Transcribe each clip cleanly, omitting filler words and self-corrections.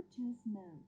Bluetooth mode.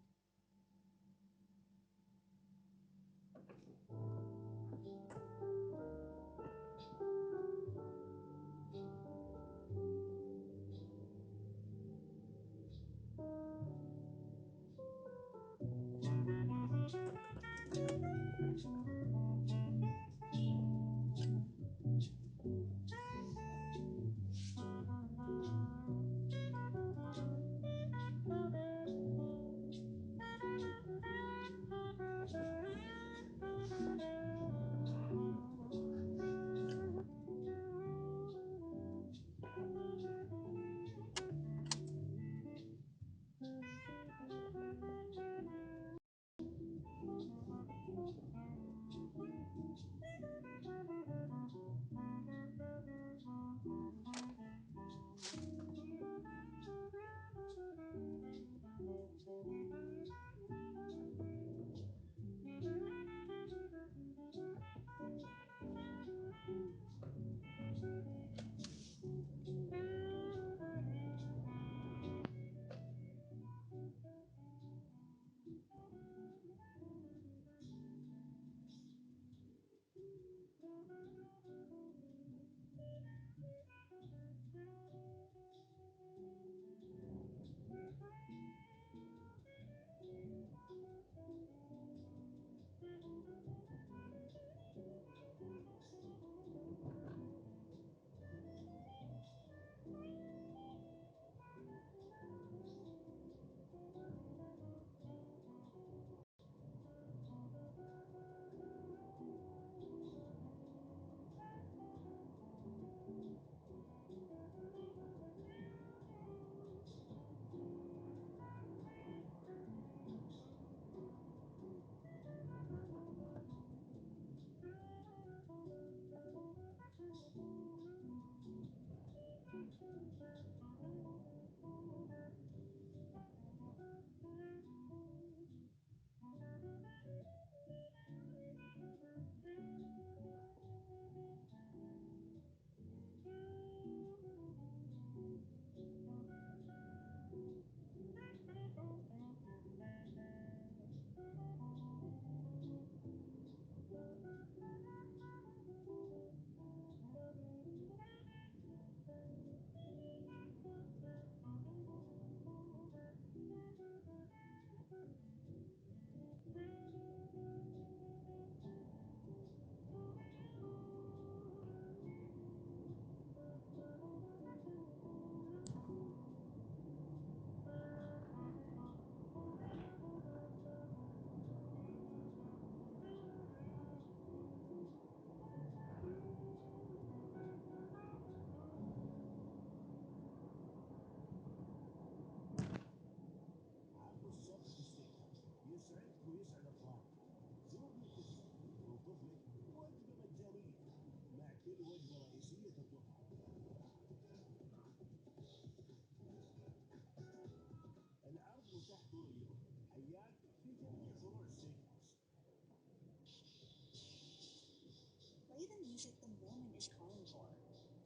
Play the music the moment is calling for,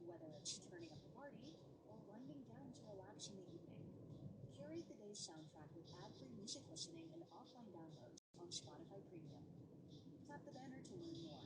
whether it's turning up a party or winding down to relax in the evening. Curate the day's soundtrack with ad-free music listening and offline downloads on Spotify Premium. Tap the banner to learn more.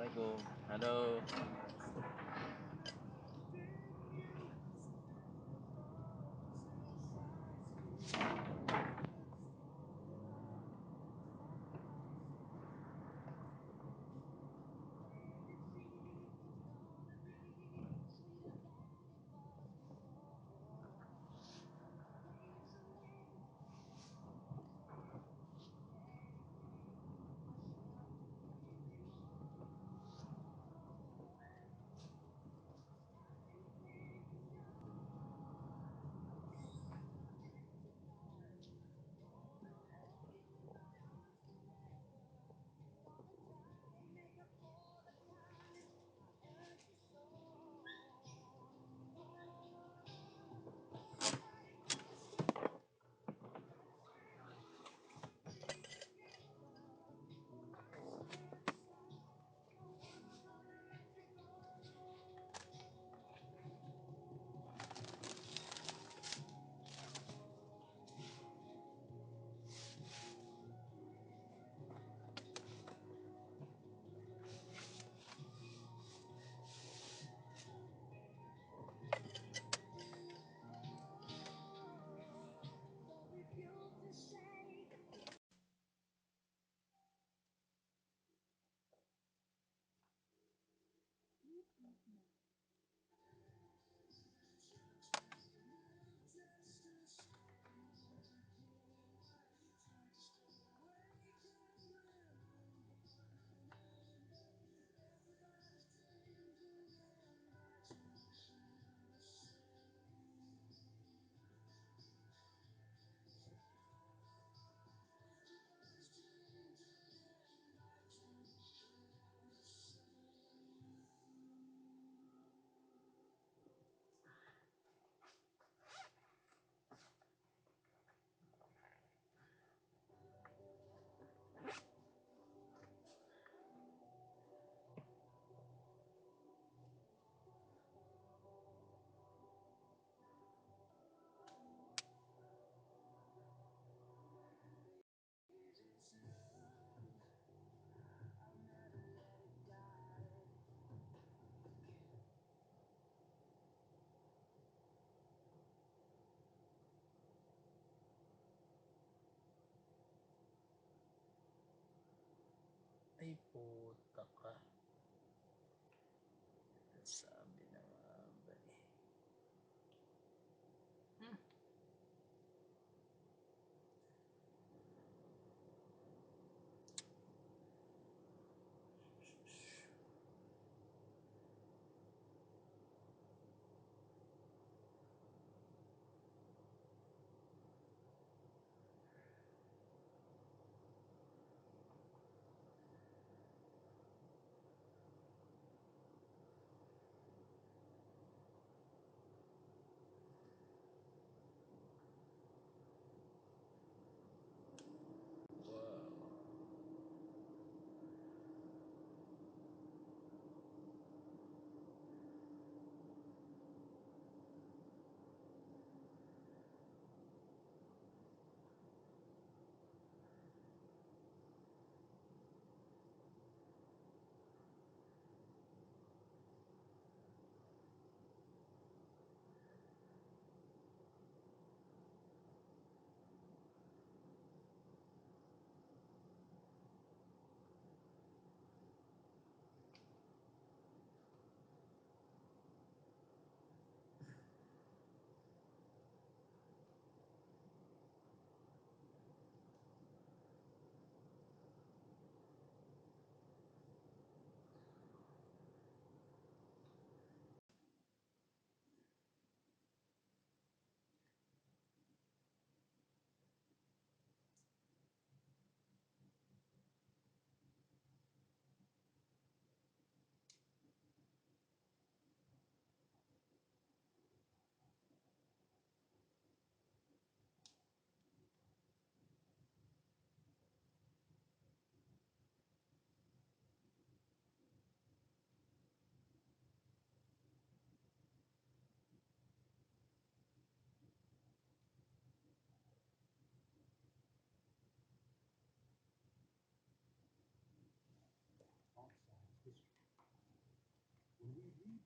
Assalamualaikum. Halo. Ay, puta ka. Sabi na nga ba eh.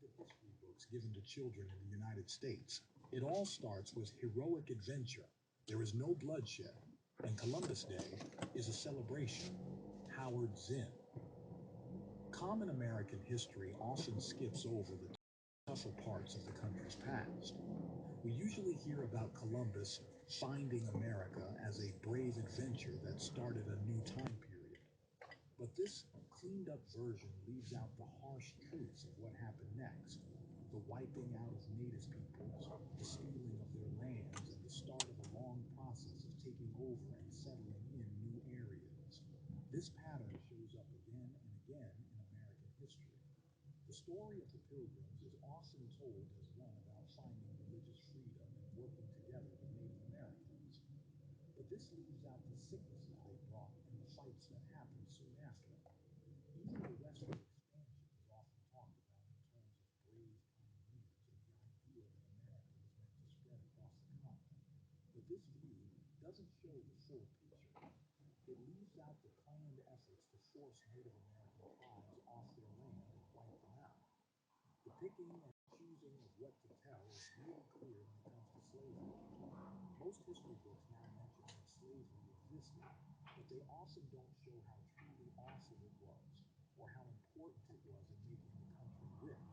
read the history books given to children in the United States, it all starts with heroic adventure. There is no bloodshed, and Columbus Day is a celebration. Howard Zinn. Common American history often skips over the tougher parts of the country's past. We usually hear about Columbus finding America as a brave adventure that started a new time period. But this cleaned up version leaves out the harsh truths of what happened next. The wiping out of native peoples, the stealing of their lands, and the start of a long process of taking over and settling in new areas. This pattern shows up again and again in American history. The story of the Pilgrims is often told as one about finding religious freedom and working together with Native Americans. But this leaves out the sicknesses they brought and the fights that happened soon after. Even the westward expansion is often talked about in terms of brave pioneers and the idea that America was meant to spread across the continent. But this view doesn't show the full picture. It leaves out the planned efforts to force Native American tribes off their land and wipe them out. The picking and choosing of what to tell is really clear when it comes to slavery. Most history books now mention that slavery existed, but they often don't show how truly awful it was, or how important it was in making the country rich.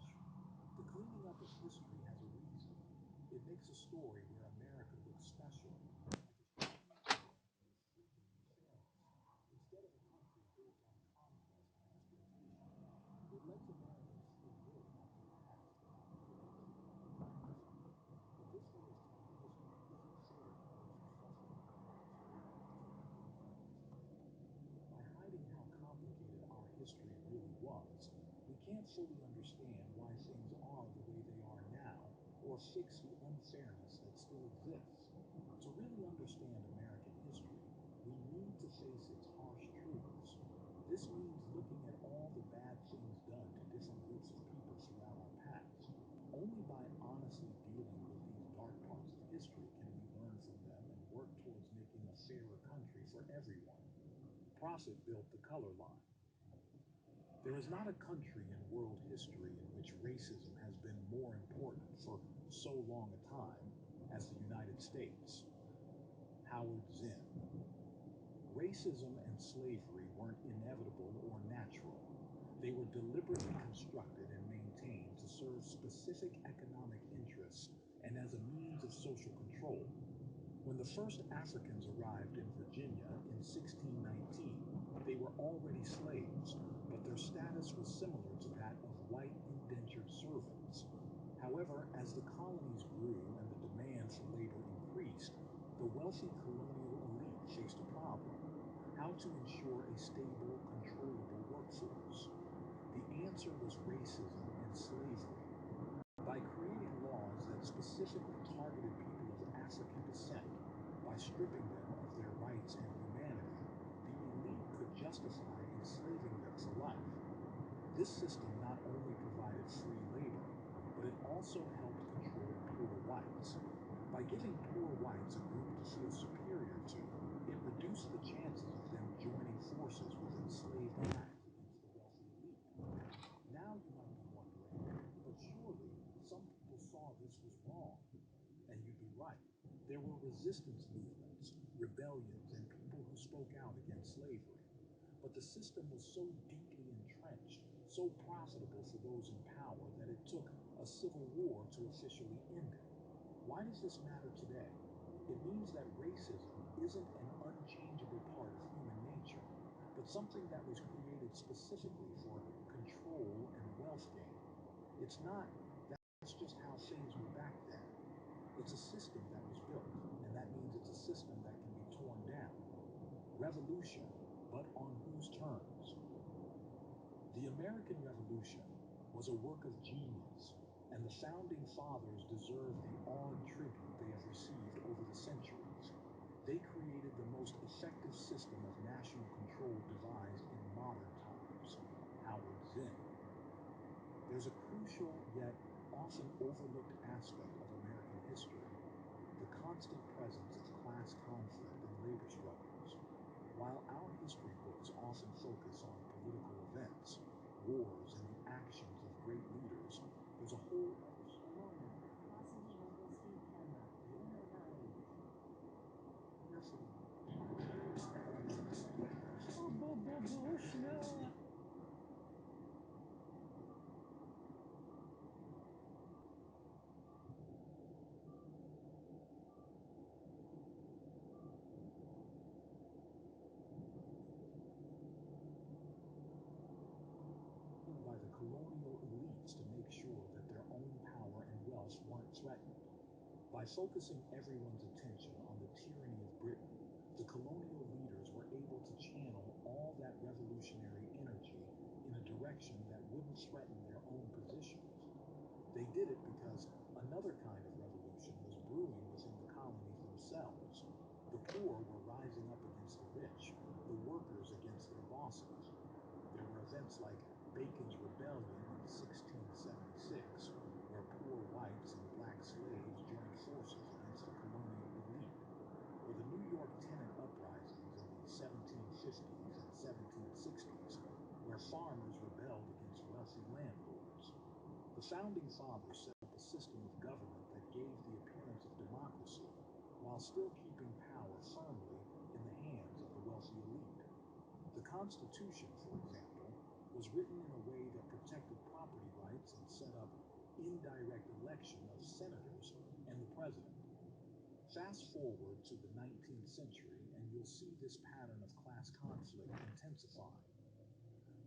The cleaning up of history has a reason. It makes a story where America looks special, like a instead of a country built on conquest and exploitation. It lets Americans feel good about their past. But this way of telling history isn't fair to those who suffered in the By hiding how complicated our history really was, we can't fully understand why things are the way they are now, or fix the unfairness that still exists. To really understand American history, we need to face its harsh truths. This means looking at all the bad things done to different groups of people throughout our past. Only by honestly dealing with these dark parts of history can we learn from them and work towards making a fairer country for everyone. Profit built the color line. There is not a country in world history in which racism has been more important for so long a time as the United States. Howard Zinn. Racism and slavery weren't inevitable or natural. They were deliberately constructed and maintained to serve specific economic interests and as a means of social control. When the first Africans arrived in Virginia in 1619, they were already slaves, but their status was similar to that of white indentured servants. However, as the colonies grew and the demand for labor increased, the wealthy colonial elite faced a problem: how to ensure a stable, controllable workforce. The answer was racism and slavery. By creating laws that specifically targeted people of African descent, by stripping them of their rights and humanity, the elite could justify enslaving them for life. This system not only provided free labor, but it also helped control poor whites. By giving poor whites a group to feel superior to, it reduced the chances of them joining forces with enslaved blacks against the wealthy elite. Now you might be wondering, but surely some people saw this was wrong. And you'd be right. There were resistance movements, rebellions, and people who spoke out against slavery. But the system was so deeply entrenched, so profitable for those in power, that it took a civil war to officially end it. Why does this matter today? It means that racism isn't an unchangeable part of human nature, but something that was created specifically for control and wealth gain. It's not that that's just how things were back then. It's a system that was built, and that means it's a system that can be torn down. Revolution, but on whose terms? The American Revolution was a work of genius, and the founding fathers deserve the awed tribute they have received over the centuries. They created the most effective system of national control devised in modern times. Howard Zinn. There's a crucial yet often overlooked aspect of American history: the constant presence of class conflict and labor struggles. While our history books often focus on political events, wars, and the actions of great leaders, the was a whole other story. By the colonial elites to make sure that their own power and wealth weren't threatened. By focusing everyone's attention on the tyranny of Britain, the colonial leaders were able to channel all that revolutionary energy in a direction that wouldn't threaten their own positions. They did it because another kind of revolution was brewing within the colonies themselves. The poor were rising up against the rich, the workers against their bosses. There were events like Bacon's Rebellion in 1676, where poor whites and black slaves joined forces against the colonial elite, or the New York tenant uprisings in the 1750s and 1760s, where farmers rebelled against wealthy landlords. The Founding Fathers set up a system of government that gave the appearance of democracy, while still keeping power firmly in the hands of the wealthy elite. The Constitution, for example, was written in a way that protected property rights and set up indirect election of senators and the president. Fast forward to the 19th century and you'll see this pattern of class conflict intensifying.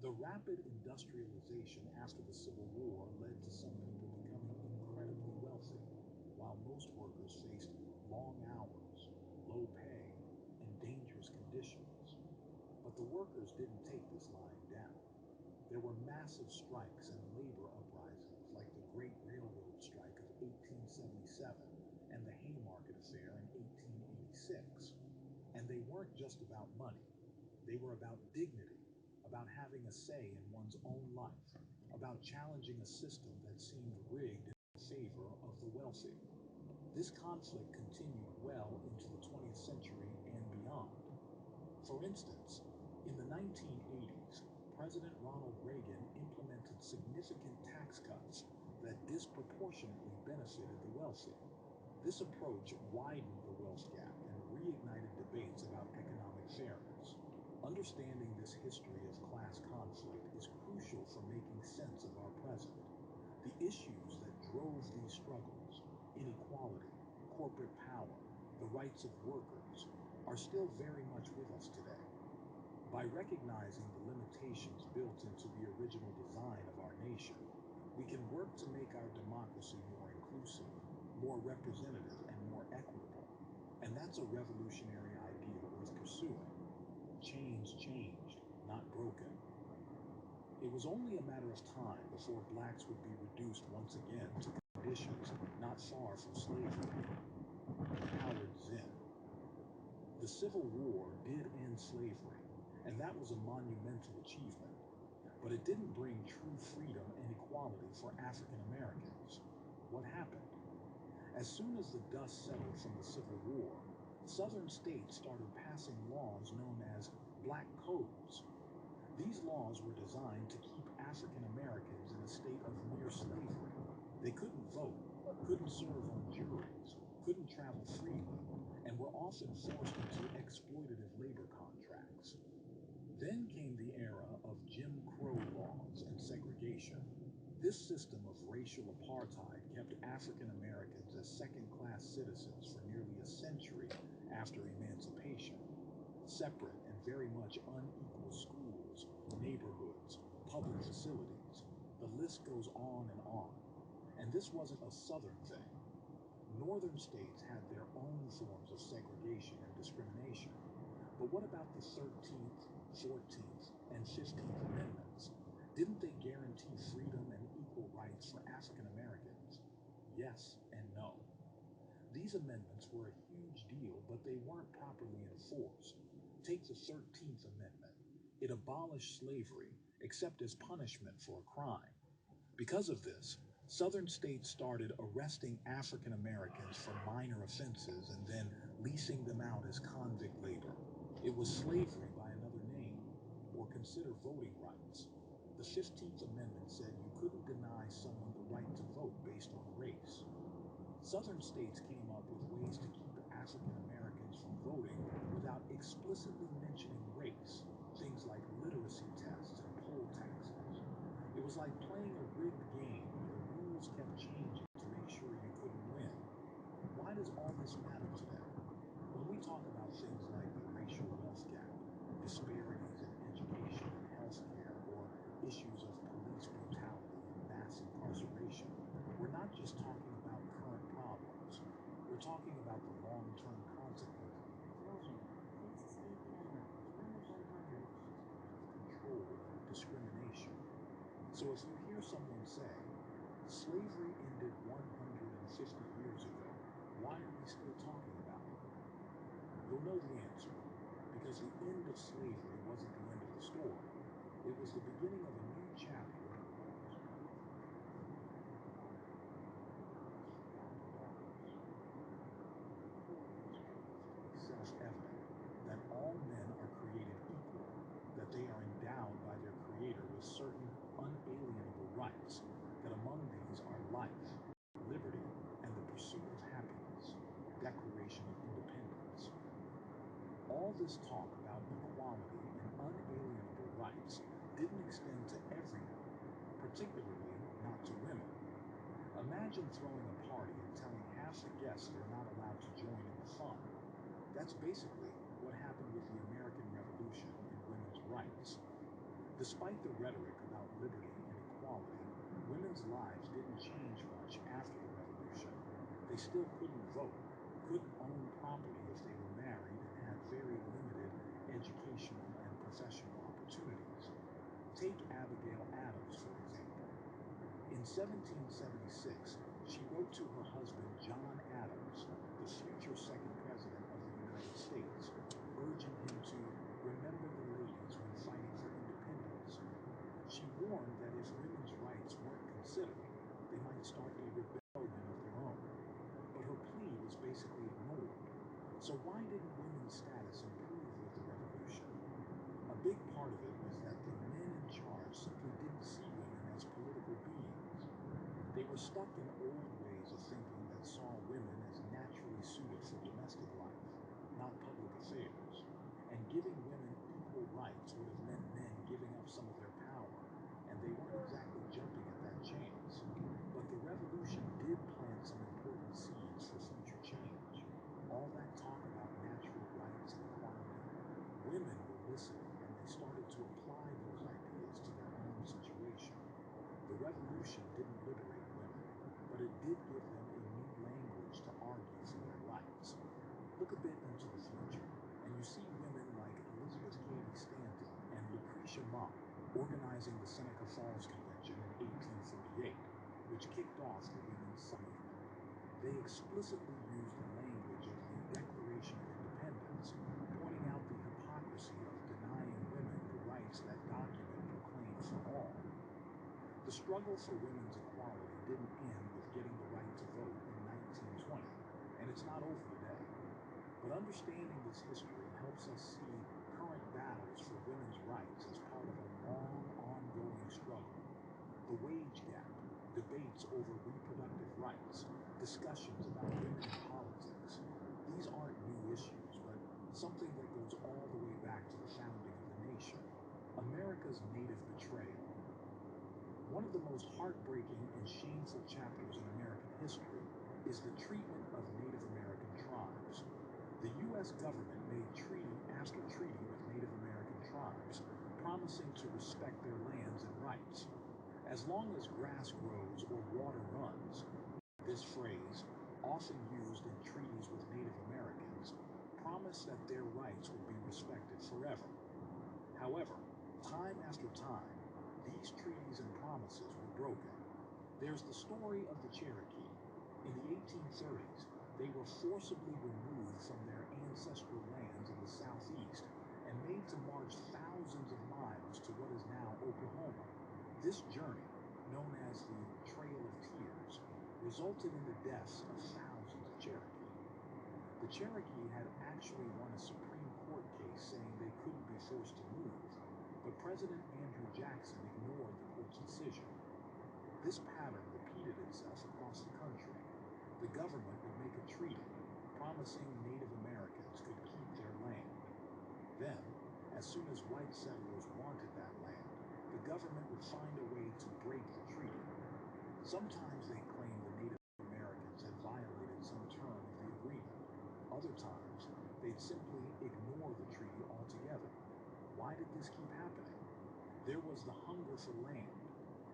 The rapid industrialization after the Civil War led to some people becoming incredibly wealthy, while most workers faced long hours, low pay, and dangerous conditions. But the workers didn't take this lying down. There were massive strikes and labor uprisings like the Great Railroad Strike of 1877 and the Haymarket Affair in 1886. And they weren't just about money. They were about dignity, about having a say in one's own life, about challenging a system that seemed rigged in favor of the wealthy. This conflict continued well into the 20th century and beyond. For instance, in the 1980s, President Ronald Reagan implemented significant tax cuts that disproportionately benefited the wealthy. This approach widened the wealth gap and reignited debates about economic fairness. Understanding this history of class conflict is crucial for making sense of our present. The issues that drove these struggles, inequality, corporate power, the rights of workers, are still very much with us today. By recognizing the limitations built into the original design of our nation, we can work to make our democracy more inclusive, more representative, and more equitable. And that's a revolutionary idea worth pursuing. Change changed, not broken. It was only a matter of time before blacks would be reduced once again to conditions not far from slavery. Howard Zinn. The Civil War did end slavery, and that was a monumental achievement. But it didn't bring true freedom and equality for African Americans. What happened? As soon as the dust settled from the Civil War, Southern states started passing laws known as black codes. These laws were designed to keep African Americans in a state of near slavery. They couldn't vote, couldn't serve on juries, couldn't travel freely, and were often forced into exploitative labor contracts. Then came the era of Jim Crow laws and segregation. This system of racial apartheid kept African Americans as second-class citizens for nearly a century after emancipation. Separate and very much unequal schools, neighborhoods, public facilities. The list goes on and on. And this wasn't a Southern thing. Northern states had their own forms of segregation and discrimination. But what about the 13th, 14th, and 15th Amendments? Didn't they guarantee freedom and equal rights for African Americans? Yes and no. These amendments were a huge deal, but they weren't properly enforced. Take the 13th Amendment. It abolished slavery, except as punishment for a crime. Because of this, Southern states started arresting African Americans for minor offenses and then leasing them out as convict labor. It was slavery by another name, or consider voting rights. The 15th Amendment said you couldn't deny someone the right to vote based on race. Southern states came up with ways to keep African Americans from voting without explicitly mentioning race, things like literacy tests and poll taxes. It was like playing a rigged game where the rules kept changing to make sure you couldn't win. Why does all this matter today? When we talk about things like the racial wealth gap, disparities in education and healthcare, or issues of police brutality and mass incarceration, we're not just talking about current problems. We're talking about the long-term consequences of control and discrimination. So if you hear someone say, slavery ended 150 years ago, why are we still talking about it? You'll know the answer, because the end of slavery wasn't the end of the story. It was the beginning of a new chapter. Self-evident that all men are created equal, that they are endowed by their Creator with certain unalienable rights, that among these are life, liberty, and the pursuit of happiness, Declaration of Independence. All this talk about equality and unalienable rights didn't extend to everyone, particularly not to women. Imagine throwing a party and telling half the guests they're not allowed to join in the fun. That's basically what happened with the American Revolution and women's rights. Despite the rhetoric about liberty and equality, women's lives didn't change much after the revolution. They still couldn't vote, couldn't own property if they were married, and had very limited educational and professional opportunities. Take Abigail Adams, for example. In 1776, she wrote to her husband, John Adams, the future second president of the United States, urging him to remember the ladies when fighting for independence. She warned that if women's rights weren't considered, they might start a rebellion of their own. But her plea was basically ignored. So why didn't women's status improve with the revolution? A big part of it was that the men in charge simply didn't see women as political beings. They were stuck in old ways of thinking that saw women as naturally suited for domestic life, not public affairs. And giving women equal rights would have meant men giving up some of their power, and they weren't exactly jumping at that chance. But the revolution did plant some important seeds for future change. All that talk about natural rights and equality, women were listening, and they started to apply those ideas to their own situation. The revolution didn't liberate women, but it did give them a new language to argue for their rights. Look a bit into the future, and you see women like Elizabeth Cady Stanton and Lucretia Mott organizing the Seneca Falls Convention in 1848, which kicked off the women's suffrage movement. They explicitly used the language of the Declaration of Independence, pointing out the hypocrisy of denying women the rights that document proclaimed for all. The struggle for women's equality didn't end with getting the right to vote in 1920, and it's not over today. But understanding this history helps us see current battles for women's rights as part of a long, ongoing struggle. The wage gap, debates over reproductive rights, discussions about women in politics. These aren't new issues, but something that goes all the way back to the founding of the nation. America's native betrayal. One of the most heartbreaking and shameful chapters in American history is the treatment of Native American tribes. The U.S. government made treaty after treaty with Native American tribes, promising to respect their lands and rights. As long as grass grows or water runs, this phrase, often used in treaties with Native Americans, promised that their rights would be respected forever. However, time after time, these treaties and promises were broken. There's the story of the Cherokee. In the 1830s, they were forcibly removed from their ancestral lands in the southeast and made to march thousands of miles to what is now Oklahoma. This journey, known as the Trail of Tears, resulted in the deaths of thousands of Cherokee. The Cherokee had actually won a Supreme Court case saying they couldn't be forced to move, but President Andrew Jackson ignored the court's decision. This pattern repeated repeated itself across the country. The government would make a treaty promising Native Americans could keep their land. Then, as soon as white settlers wanted that land, the government would find a way to break the treaty. Sometimes they claimed the Native Americans had violated some term of the agreement. Other times, they'd simply ignore the treaty altogether. Why did this keep happening? There was the hunger for land.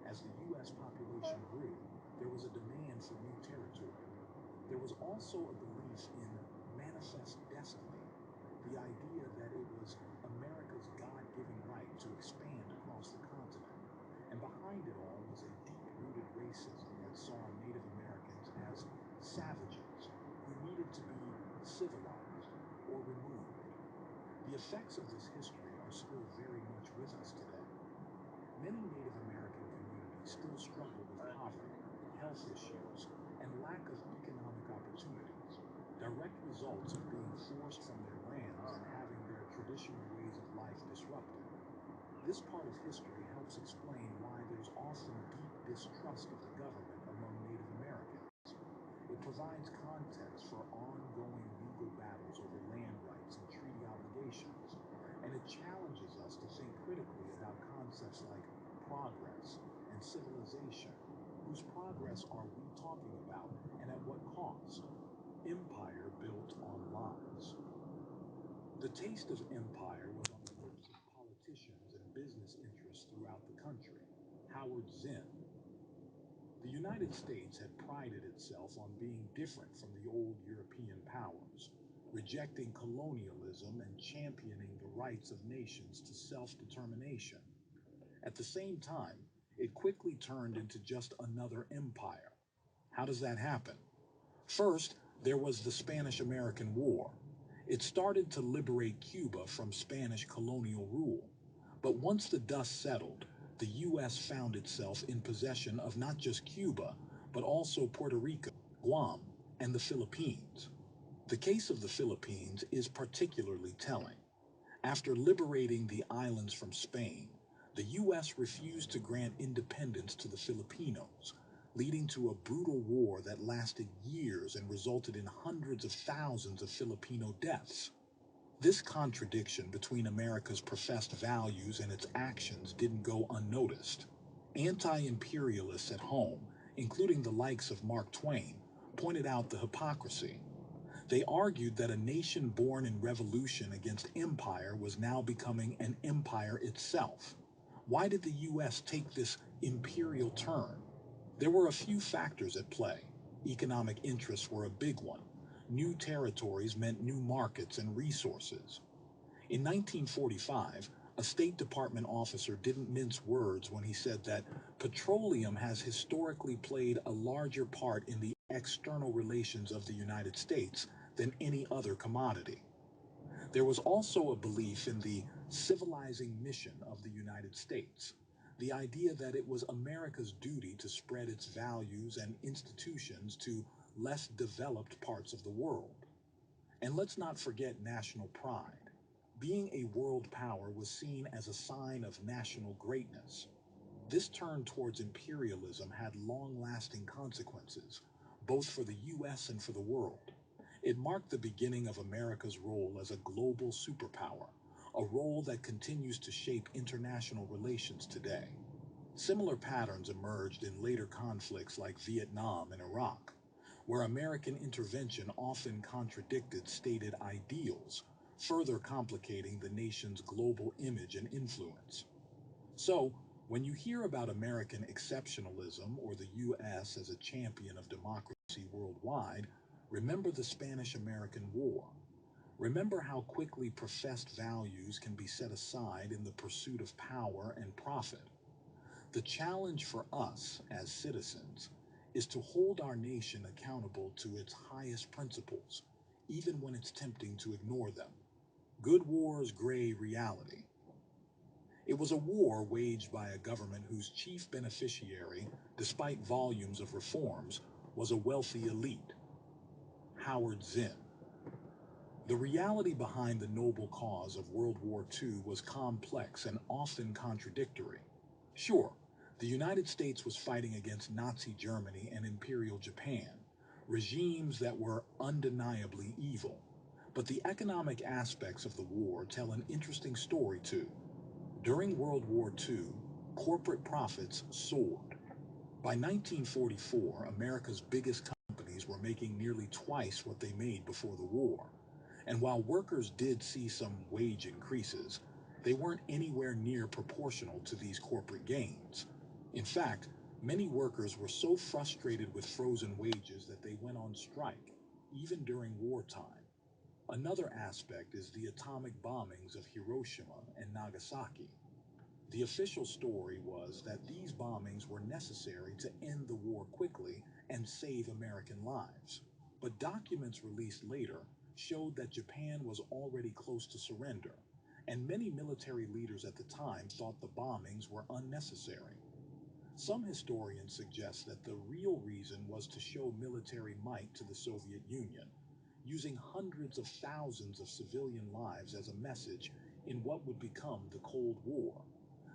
As the U.S. population grew, there was a demand for new territory. There was also a belief in manifest destiny, the idea that it was America's God-given right to expand across the continent. And behind it all was a deep-rooted racism that saw Native Americans as savages who needed to be civilized or removed. The effects of this history are still very much with us today. Many Native American communities still struggle with poverty, health issues, and lack of economic opportunities, direct results of being forced from their lands and having their traditional ways of life disrupted. This part of history helps explain why there's often deep distrust of the government among Native Americans. It provides context for ongoing legal battles over land rights and treaty obligations, and it challenges us to think critically about concepts like progress and civilization. Whose progress are we talking about, and at what cost? Empire built on lies. The taste of empire was on the lips of politicians and business interests throughout the country. Howard Zinn. The United States had prided itself on being different from the old European powers, rejecting colonialism and championing the rights of nations to self-determination. At the same time, it quickly turned into just another empire. How does that happen? First, there was the Spanish-American War. It started to liberate Cuba from Spanish colonial rule. But once the dust settled, the U.S. found itself in possession of not just Cuba, but also Puerto Rico, Guam, and the Philippines. The case of the Philippines is particularly telling. After liberating the islands from Spain, the U.S. refused to grant independence to the Filipinos, leading to a brutal war that lasted years and resulted in hundreds of thousands of Filipino deaths. This contradiction between America's professed values and its actions didn't go unnoticed. Anti-imperialists at home, including the likes of Mark Twain, pointed out the hypocrisy. They argued that a nation born in revolution against empire was now becoming an empire itself. Why did the U.S. take this imperial turn? There were a few factors at play. Economic interests were a big one. New territories meant new markets and resources. In 1945, a State Department officer didn't mince words when he said that petroleum has historically played a larger part in the external relations of the United States than any other commodity. There was also a belief in the civilizing mission of the United States, the idea that it was America's duty to spread its values and institutions to less developed parts of the world. And let's not forget national pride. Being a world power was seen as a sign of national greatness. This turn towards imperialism had long-lasting consequences, both for the U.S. and for the world. It marked the beginning of America's role as a global superpower, a role that continues to shape international relations today. Similar patterns emerged in later conflicts like Vietnam and Iraq, where American intervention often contradicted stated ideals, further complicating the nation's global image and influence. So, when you hear about American exceptionalism or the U.S. as a champion of democracy worldwide, remember the Spanish-American War. Remember how quickly professed values can be set aside in the pursuit of power and profit. The challenge for us as citizens is to hold our nation accountable to its highest principles, even when it's tempting to ignore them. Good war's gray reality. It was a war waged by a government whose chief beneficiary, despite volumes of reforms, was a wealthy elite. Howard Zinn. The reality behind the noble cause of World War II was complex and often contradictory. Sure, The United States was fighting against Nazi Germany and Imperial Japan, regimes that were undeniably evil. But the economic aspects of the war tell an interesting story too. During World War II, corporate profits soared. By 1944, America's biggest companies were making nearly twice what they made before the war. And while workers did see some wage increases, they weren't anywhere near proportional to these corporate gains. In fact, many workers were so frustrated with frozen wages that they went on strike, even during wartime. Another aspect is the atomic bombings of Hiroshima and Nagasaki. The official story was that these bombings were necessary to end the war quickly and save American lives. But documents released later showed that Japan was already close to surrender, and many military leaders at the time thought the bombings were unnecessary. Some historians suggest that the real reason was to show military might to the Soviet Union, using hundreds of thousands of civilian lives as a message in what would become the Cold War.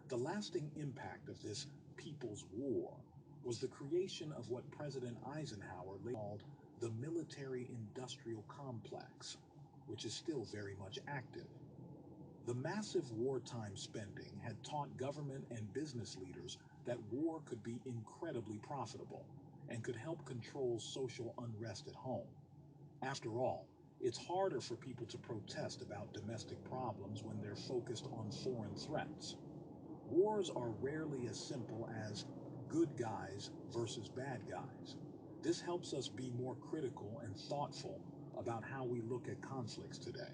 The lasting impact of this People's War was the creation of what President Eisenhower called the military-industrial complex, which is still very much active. The massive wartime spending had taught government and business leaders that war could be incredibly profitable and could help control social unrest at home. After all, it's harder for people to protest about domestic problems when they're focused on foreign threats. Wars are rarely as simple as good guys versus bad guys. This helps us be more critical and thoughtful about how we look at conflicts today.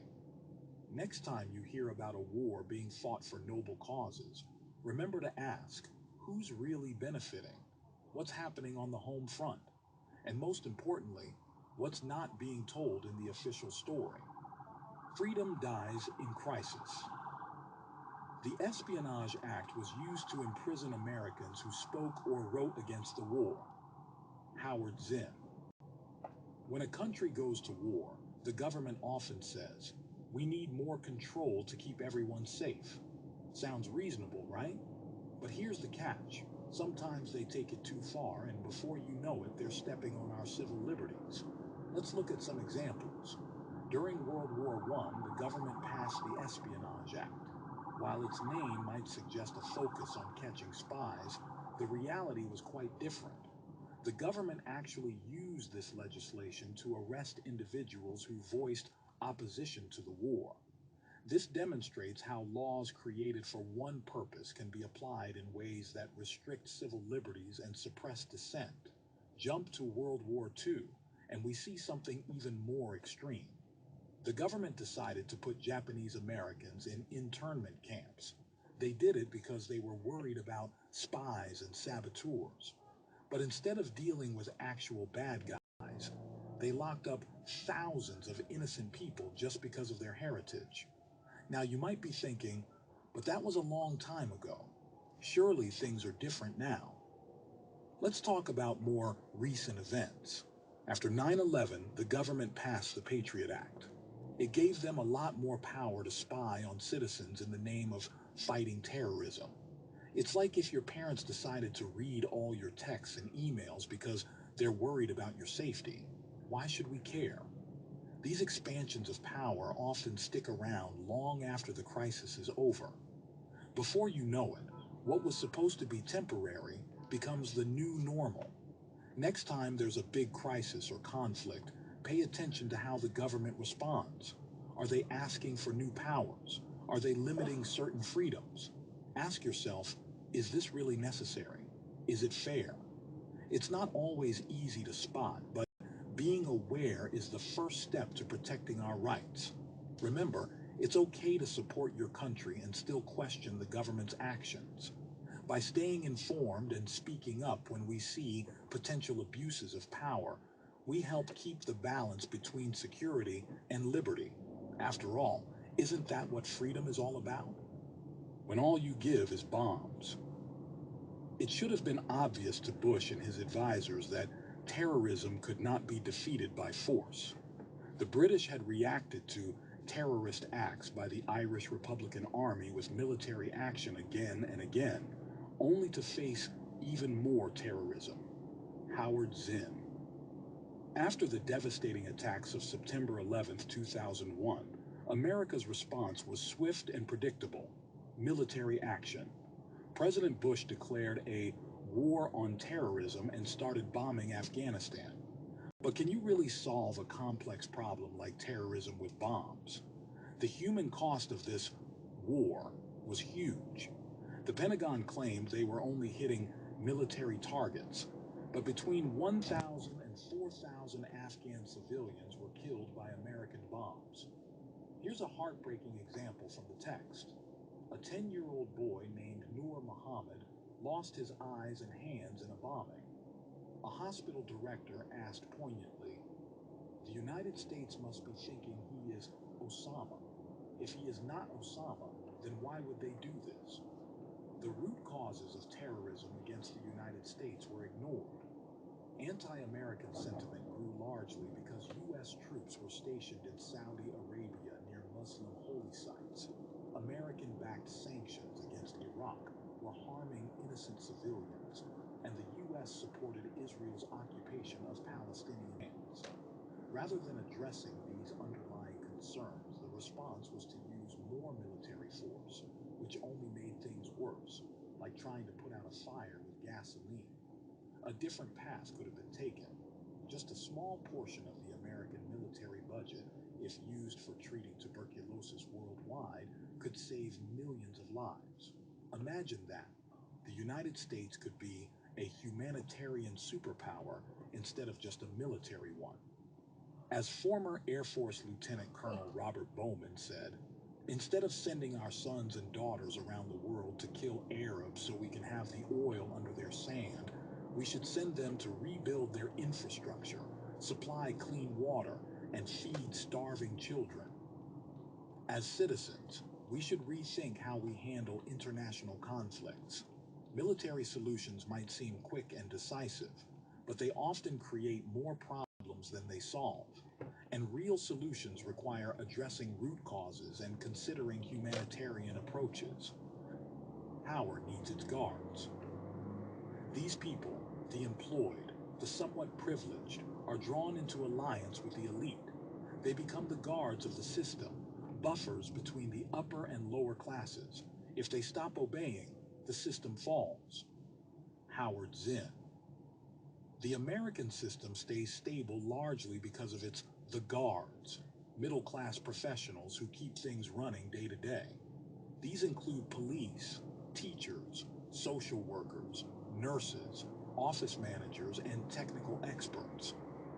Next time you hear about a war being fought for noble causes, remember to ask, who's really benefiting? What's happening on the home front? And most importantly, what's not being told in the official story? Freedom dies in crisis. The Espionage Act was used to imprison Americans who spoke or wrote against the war. Howard Zinn. When a country goes to war, the government often says, "We need more control to keep everyone safe." Sounds reasonable, right? But here's the catch. Sometimes they take it too far, and before you know it, they're stepping on our civil liberties. Let's look at some examples. During World War I, the government passed the Espionage Act. While its name might suggest a focus on catching spies, the reality was quite different. The government actually used this legislation to arrest individuals who voiced opposition to the war. This demonstrates how laws created for one purpose can be applied in ways that restrict civil liberties and suppress dissent. Jump to World War II, and we see something even more extreme. The government decided to put Japanese Americans in internment camps. They did it because they were worried about spies and saboteurs. But instead of dealing with actual bad guys, they locked up thousands of innocent people just because of their heritage. Now you might be thinking, but that was a long time ago. Surely things are different now. Let's talk about more recent events. After 9/11, the government passed the Patriot Act. It gave them a lot more power to spy on citizens in the name of fighting terrorism. It's like if your parents decided to read all your texts and emails because they're worried about your safety. Why should we care? These expansions of power often stick around long after the crisis is over. Before you know it, what was supposed to be temporary becomes the new normal. Next time there's a big crisis or conflict, pay attention to how the government responds. Are they asking for new powers? Are they limiting certain freedoms? Ask yourself, is this really necessary? Is it fair? It's not always easy to spot, but being aware is the first step to protecting our rights. Remember, it's okay to support your country and still question the government's actions. By staying informed and speaking up when we see potential abuses of power, we help keep the balance between security and liberty. After all, isn't that what freedom is all about? When all you give is bombs. It should have been obvious to Bush and his advisors that terrorism could not be defeated by force. The British had reacted to terrorist acts by the Irish Republican Army with military action again and again, only to face even more terrorism. Howard Zinn. After the devastating attacks of September 11, 2001, America's response was swift and predictable: military action. President Bush declared a war on terrorism and started bombing Afghanistan. But can you really solve a complex problem like terrorism with bombs? The human cost of this war was huge. The Pentagon claimed they were only hitting military targets, but between 1,000 and 4,000 Afghan civilians were killed by American bombs. Here's a heartbreaking example from the text. A 10-year-old boy named Noor Muhammad lost his eyes and hands in a bombing. A hospital director asked poignantly, "The United States must be thinking he is Osama. If he is not Osama, then why would they do this?" The root causes of terrorism against the United States were ignored. Anti-American sentiment grew largely because U.S. troops were stationed in Saudi Arabia near Muslim holy sites. American-backed sanctions against Iraq were harming innocent civilians, and the U.S. supported Israel's occupation of Palestinian lands. Rather than addressing these underlying concerns, the response was to use more military force, which only made things worse, like trying to put out a fire with gasoline. A different path could have been taken. Just a small portion of the American military budget, if used for treating tuberculosis worldwide, could save millions of lives. Imagine that. The United States could be a humanitarian superpower instead of just a military one. As former Air Force Lieutenant Colonel Robert Bowman said, "Instead of sending our sons and daughters around the world to kill Arabs so we can have the oil under their sand, we should send them to rebuild their infrastructure, supply clean water, and feed starving children." As citizens, we should rethink how we handle international conflicts. Military solutions might seem quick and decisive, but they often create more problems than they solve. And real solutions require addressing root causes and considering humanitarian approaches. Howard needs its guards. These people, the employed, the somewhat privileged, are drawn into alliance with the elite. They become the guards of the system, buffers between the upper and lower classes. If they stop obeying, the system falls. Howard Zinn. The American system stays stable largely because of its the guards, middle-class professionals who keep things running day to day. These include police, teachers, social workers, nurses, office managers, and technical experts.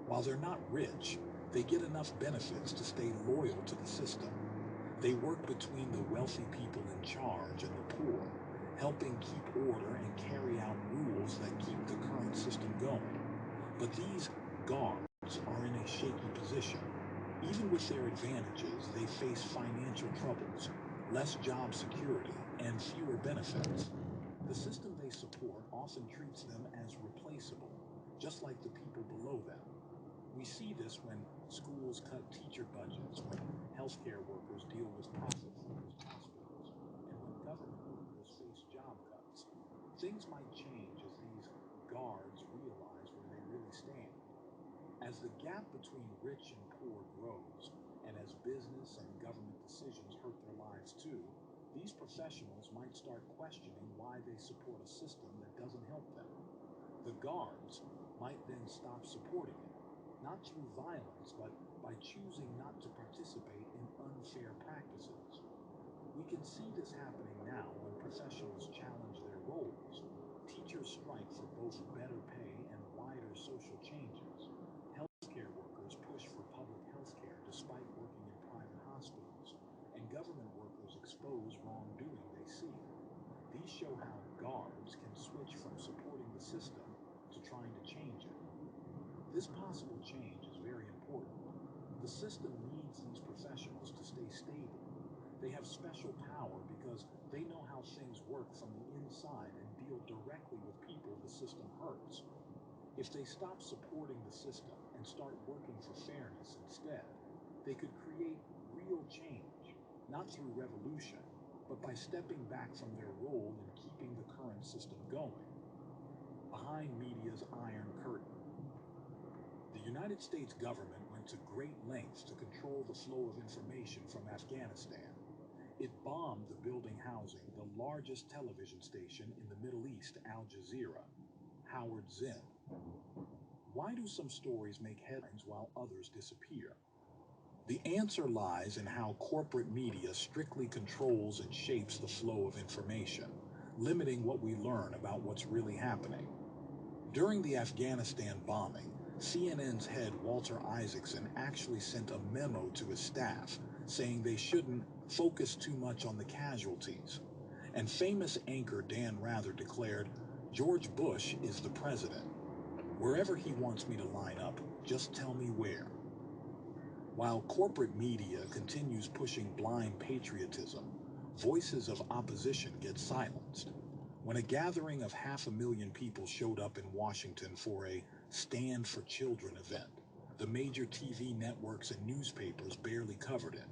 While they're not rich, they get enough benefits to stay loyal to the system. They work between the wealthy people in charge and the poor, helping keep order and carry out rules that keep the current system going. But these guards are in a shaky position. Even with their advantages, they face financial troubles, less job security, and fewer benefits. The system they support often treats them as replaceable, just like the people below them. We see this when schools cut teacher budgets, when healthcare workers deal with profit-focused hospitals, and when government workers face job cuts. Things might change as these guards realize where they really stand. As the gap between rich and poor grows, and as business and government decisions hurt their lives too, these professionals might start questioning why they support a system that doesn't help them. The guards might then stop supporting it, not through violence, but by choosing not to participate in unfair practices. We can see this happening now when professionals challenge their roles. Teachers strike for both better pay and wider social changes. Healthcare workers push for public healthcare despite working in private hospitals, and government workers expose wrongdoing they see. These show how guards can switch from supporting the system to trying to change it. This possible change is very important. The system needs these professionals to stay stable. They have special power because they know how things work from the inside and deal directly with people the system hurts. If they stop supporting the system and start working for fairness instead, they could create real change, not through revolution, but by stepping back from their role in keeping the current system going. behind media's Iron Curtain. The United States government went to great lengths to control the flow of information from Afghanistan. It bombed the building housing the largest television station in the Middle East, Al Jazeera, Howard Zinn. Why do some stories make headlines while others disappear? The answer lies in how corporate media strictly controls and shapes the flow of information, limiting what we learn about what's really happening. During the Afghanistan bombing, CNN's head Walter Isaacson actually sent a memo to his staff saying they shouldn't focus too much on the casualties. And famous anchor Dan Rather declared, "George Bush is the president. Wherever he wants me to line up, just tell me where." While corporate media continues pushing blind patriotism, voices of opposition get silenced. When a gathering of 500,000 people showed up in Washington for a Stand for Children event, the major TV networks and newspapers barely covered it.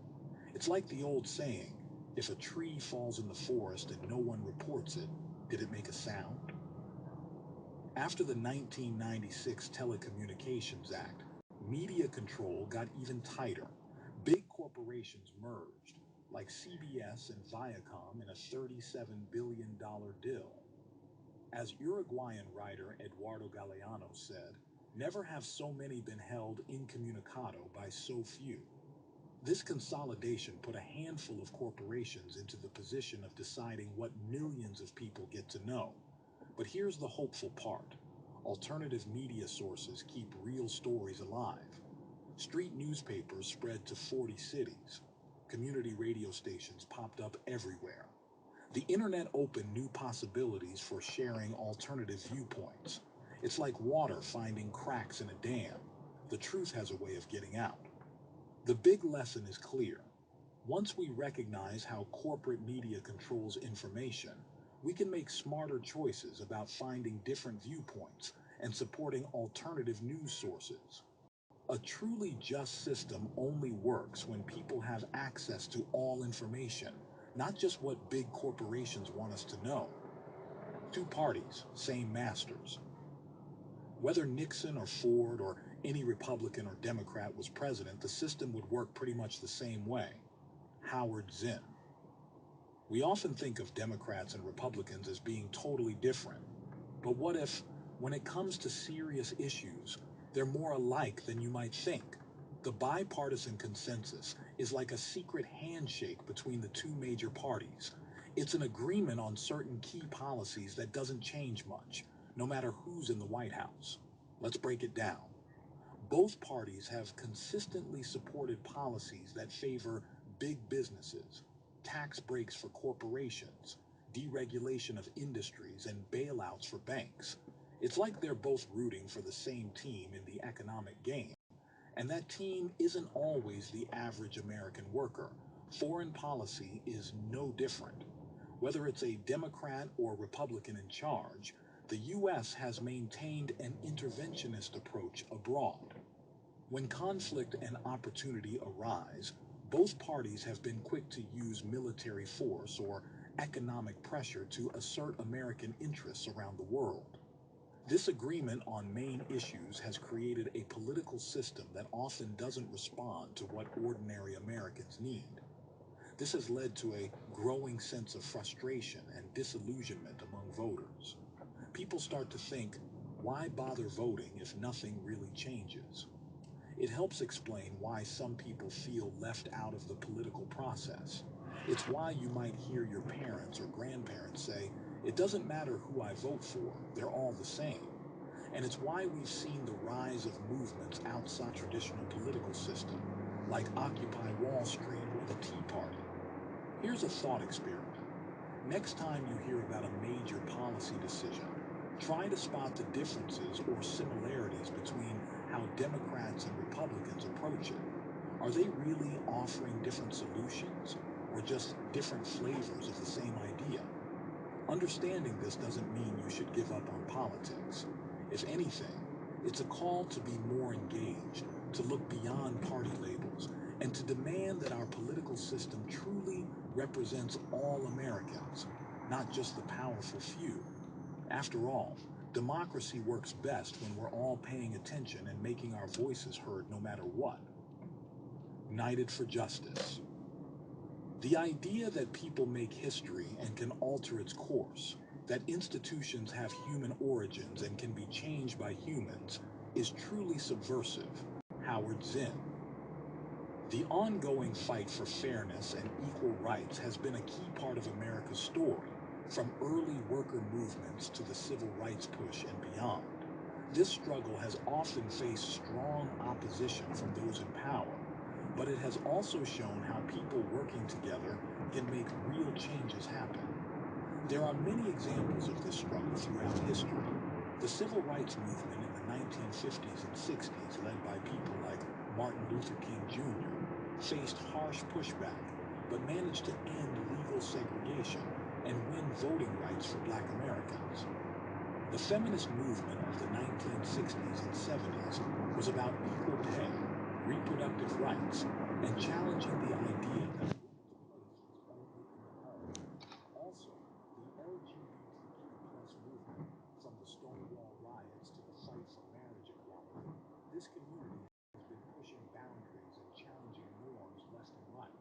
It's like the old saying, if a tree falls in the forest and no one reports it, did it make a sound? After the 1996 Telecommunications Act, media control got even tighter. Big corporations merged, like CBS and Viacom in a $37 billion deal. As Uruguayan writer Eduardo Galeano said, "Never have so many been held incommunicado by so few." This consolidation put a handful of corporations into the position of deciding what millions of people get to know. But here's the hopeful part. Alternative media sources keep real stories alive. Street newspapers spread to 40 cities. Community radio stations popped up everywhere. The internet opened new possibilities for sharing alternative viewpoints. It's like water finding cracks in a dam. The truth has a way of getting out. The big lesson is clear. Once we recognize how corporate media controls information, we can make smarter choices about finding different viewpoints and supporting alternative news sources. A truly just system only works when people have access to all information, not just what big corporations want us to know. Two parties, same masters. Whether Nixon or Ford or any Republican or Democrat was president, the system would work pretty much the same way. Howard Zinn. We often think of Democrats and Republicans as being totally different. But what if, when it comes to serious issues, they're more alike than you might think? The bipartisan consensus is like a secret handshake between the two major parties. It's an agreement on certain key policies that doesn't change much, no matter who's in the White House. Let's break it down. Both parties have consistently supported policies that favor big businesses, tax breaks for corporations, deregulation of industries, and bailouts for banks. It's like they're both rooting for the same team in the economic game. And that team isn't always the average American worker. Foreign policy is no different. Whether it's a Democrat or Republican in charge, the U.S. has maintained an interventionist approach abroad. When conflict and opportunity arise, both parties have been quick to use military force or economic pressure to assert American interests around the world. This agreement on main issues has created a political system that often doesn't respond to what ordinary Americans need. This has led to a growing sense of frustration and disillusionment among voters. People start to think, why bother voting if nothing really changes? It helps explain why some people feel left out of the political process. It's why you might hear your parents or grandparents say, "It doesn't matter who I vote for, they're all the same." And it's why we've seen the rise of movements outside traditional political system, like Occupy Wall Street or the Tea Party. Here's a thought experiment. Next time you hear about a major policy decision, try to spot the differences or similarities between how Democrats and Republicans approach it. Are they really offering different solutions, or just different flavors of the same idea? Understanding this doesn't mean you should give up on politics. If anything, it's a call to be more engaged, to look beyond party labels, and to demand that our political system truly represents all Americans, not just the powerful few. After all, Democracy works best when we're all paying attention and making our voices heard no matter what. United for Justice. The idea that people make history and can alter its course, that institutions have human origins and can be changed by humans, is truly subversive. Howard Zinn. The ongoing fight for fairness and equal rights has been a key part of America's story, from early worker movements to the civil rights push and beyond. This struggle has often faced strong opposition from those in power, but it has also shown how people working together can make real changes happen. There are many examples of this struggle throughout history. The civil rights movement in the 1950s and 60s, led by people like Martin Luther King Jr., faced harsh pushback, but managed to end legal segregation and win voting rights for Black Americans. The feminist movement of the 1960s and 70s was about equal pay, reproductive rights, and challenging the idea that also the LGBTQ+ movement, from the Stonewall riots to the fight for marriage equality, this community has been pushing boundaries and challenging norms left and right.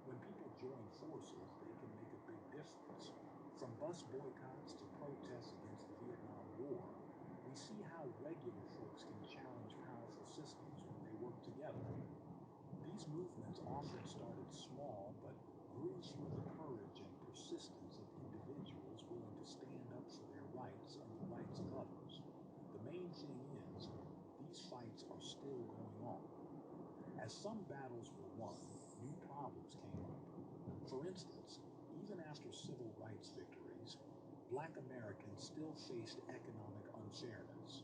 When people join forces, they can make a big difference. From bus boycotts to protests against the Vietnam War, we see how regular folks can challenge powerful systems when they work together. These movements often started small but grew through the courage and persistence of individuals willing to stand up for their rights and the rights of others. The main thing is, these fights are still going on. As some battles were won, new problems came up. For instance, even after civil rights victories, Black Americans still faced economic unfairness.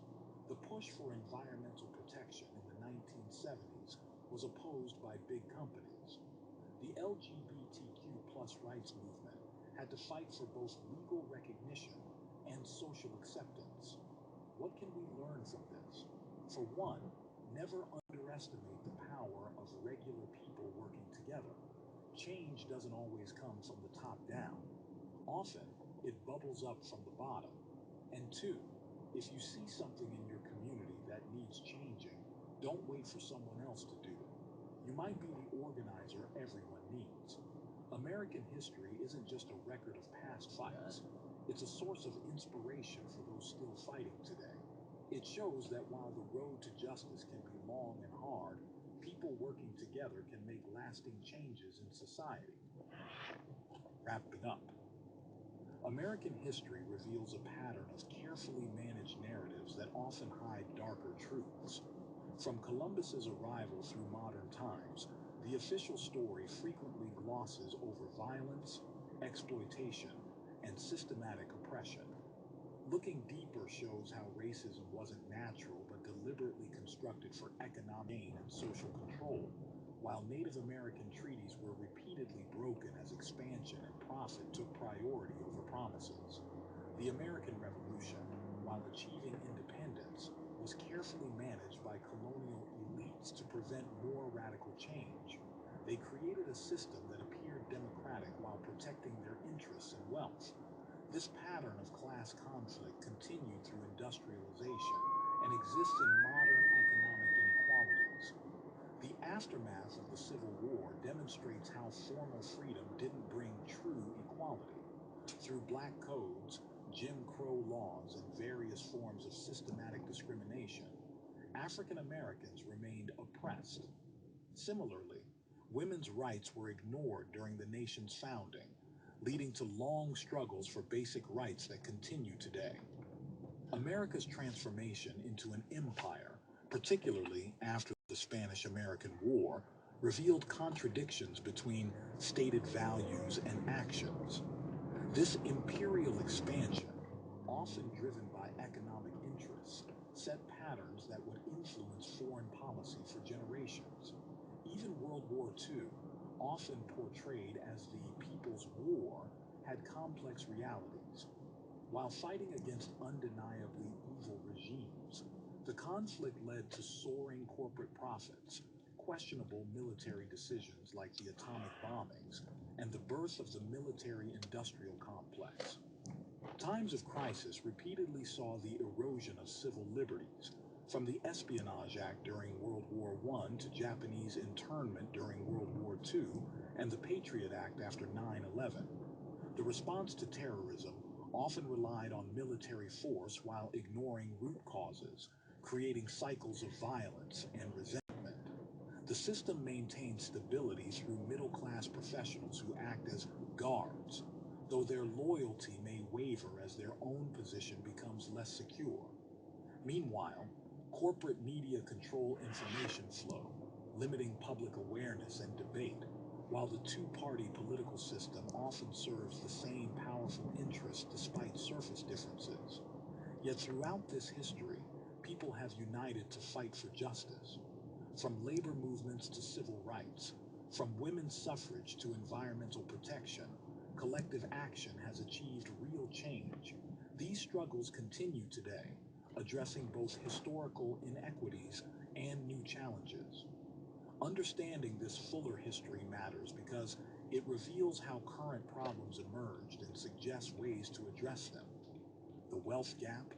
The push for environmental protection in the 1970s was opposed by big companies. The LGBTQ+ rights movement had to fight for both legal recognition and social acceptance. What can we learn from this? For one, never underestimate the power of regular people working together. Change doesn't always come from the top down. Often, it bubbles up from the bottom. And two, if you see something in your community that needs changing, don't wait for someone else to do it. You might be the organizer everyone needs. American history isn't just a record of past fights. It's a source of inspiration for those still fighting today. It shows that while the road to justice can be long and hard, people working together can make lasting changes in society. Wrapping up. American history reveals a pattern of carefully managed narratives that often hide darker truths. From Columbus's arrival through modern times, the official story frequently glosses over violence, exploitation, and systematic oppression. Looking deeper shows how racism wasn't natural but deliberately constructed for economic gain and social control, while Native American treaties were repeatedly broken as expansion and profit took priority over promises. The American Revolution, while achieving independence, was carefully managed by colonial elites to prevent more radical change. They created a system that appeared democratic while protecting their interests and wealth. This pattern of class conflict continued through industrialization and exists in modern economic inequalities. The aftermath of the Civil War demonstrates how formal freedom didn't bring true equality. Through black codes, Jim Crow laws, and various forms of systematic discrimination, African Americans remained oppressed. Similarly, women's rights were ignored during the nation's founding, leading to long struggles for basic rights that continue today. America's transformation into an empire, particularly after the Spanish-American War, revealed contradictions between stated values and actions. This imperial expansion, often driven by economic interests, set patterns that would influence foreign policy for generations. Even World War II, often portrayed as the People's War, had complex realities. While fighting against undeniably evil regimes, the conflict led to soaring corporate profits, questionable military decisions like the atomic bombings, and the birth of the military-industrial complex. Times of crisis repeatedly saw the erosion of civil liberties, from the Espionage Act during World War I to Japanese internment during World War II and the Patriot Act after 9/11. The response to terrorism often relied on military force while ignoring root causes, creating cycles of violence and resentment. The system maintains stability through middle-class professionals who act as guards, though their loyalty may waver as their own position becomes less secure. Meanwhile, corporate media control information flow, limiting public awareness and debate, while the two-party political system often serves the same powerful interests despite surface differences. Yet throughout this history, people have united to fight for justice. From labor movements to civil rights, from women's suffrage to environmental protection, collective action has achieved real change. These struggles continue today, addressing both historical inequities and new challenges. Understanding this fuller history matters because it reveals how current problems emerged and suggests ways to address them. The wealth gap,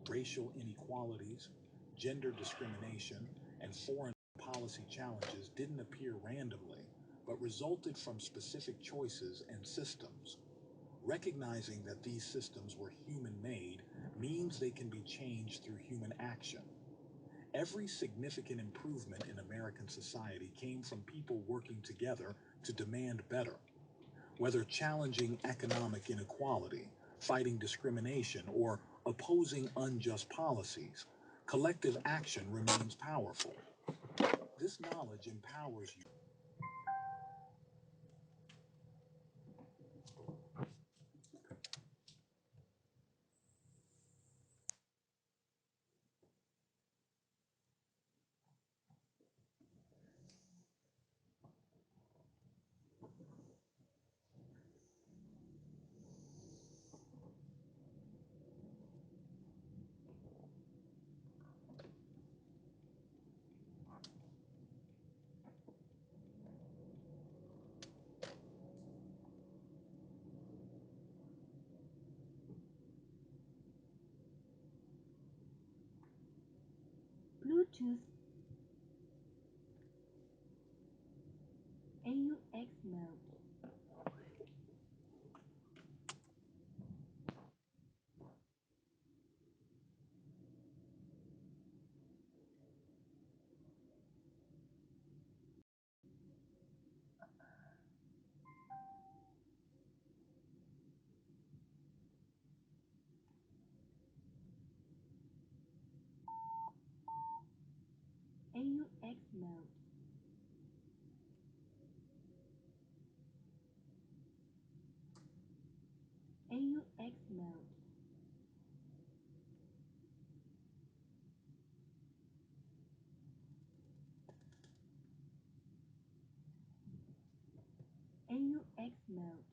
racial inequalities, gender discrimination, and foreign policy challenges didn't appear randomly, but resulted from specific choices and systems. Recognizing that these systems were human-made means they can be changed through human action. Every significant improvement in American society came from people working together to demand better. Whether challenging economic inequality, fighting discrimination, or opposing unjust policies, collective action remains powerful. This knowledge empowers you. Bluetooth AUX mode. AUX mode. AUX mode. AUX mode.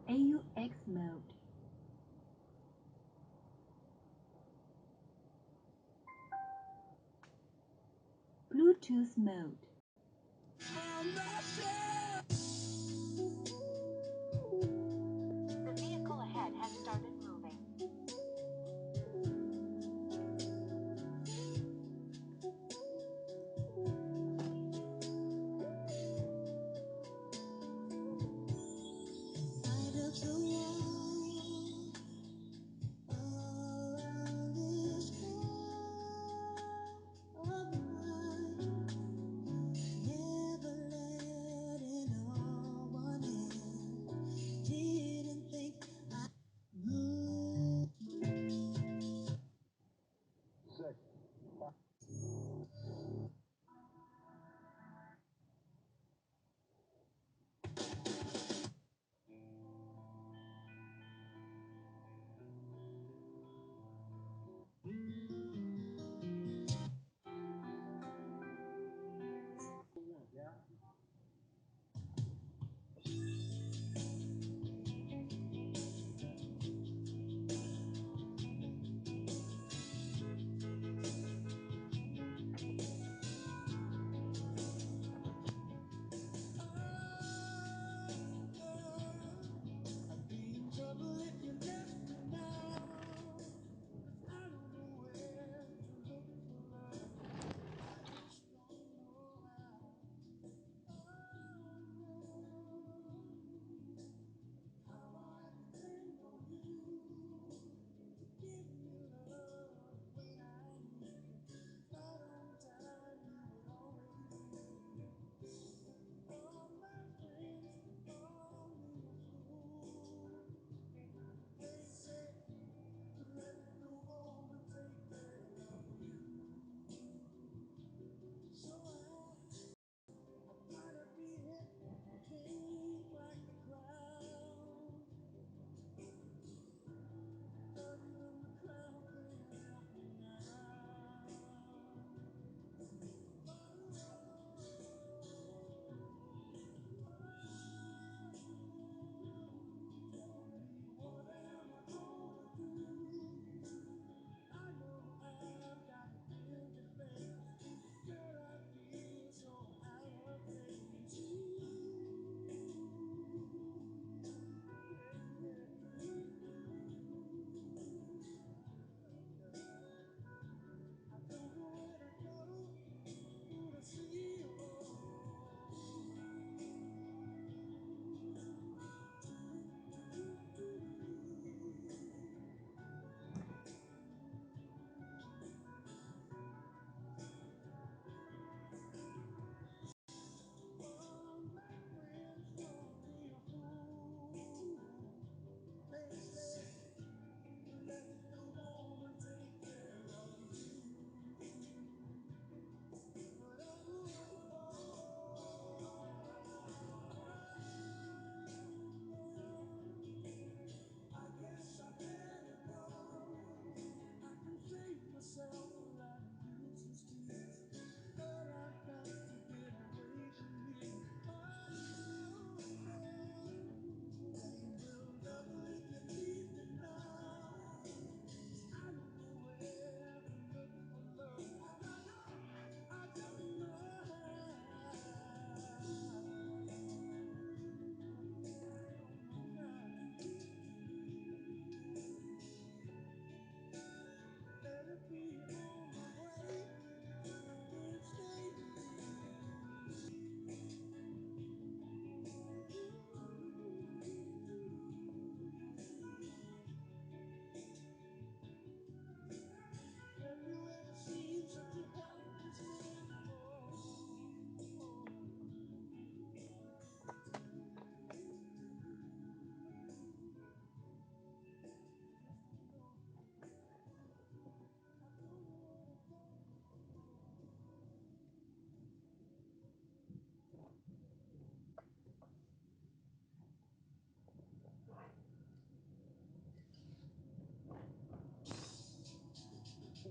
AUX mode. Bluetooth mode. The vehicle ahead has started moving.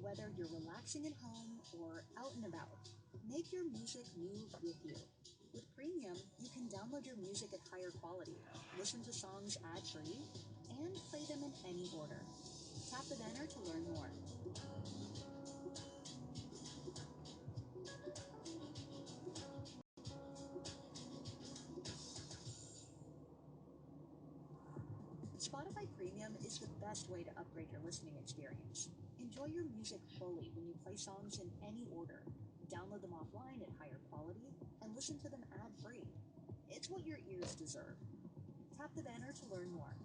Whether you're relaxing at home or out and about, make your music move with you. With Premium, you can download your music at higher quality, listen to songs ad-free, and play them in any order. Tap the banner to learn more. Spotify Premium is the best way to upgrade your listening experience. Enjoy your music fully when you play songs in any order. Download them offline at higher quality and listen to them ad-free. It's what your ears deserve. Tap the banner to learn more.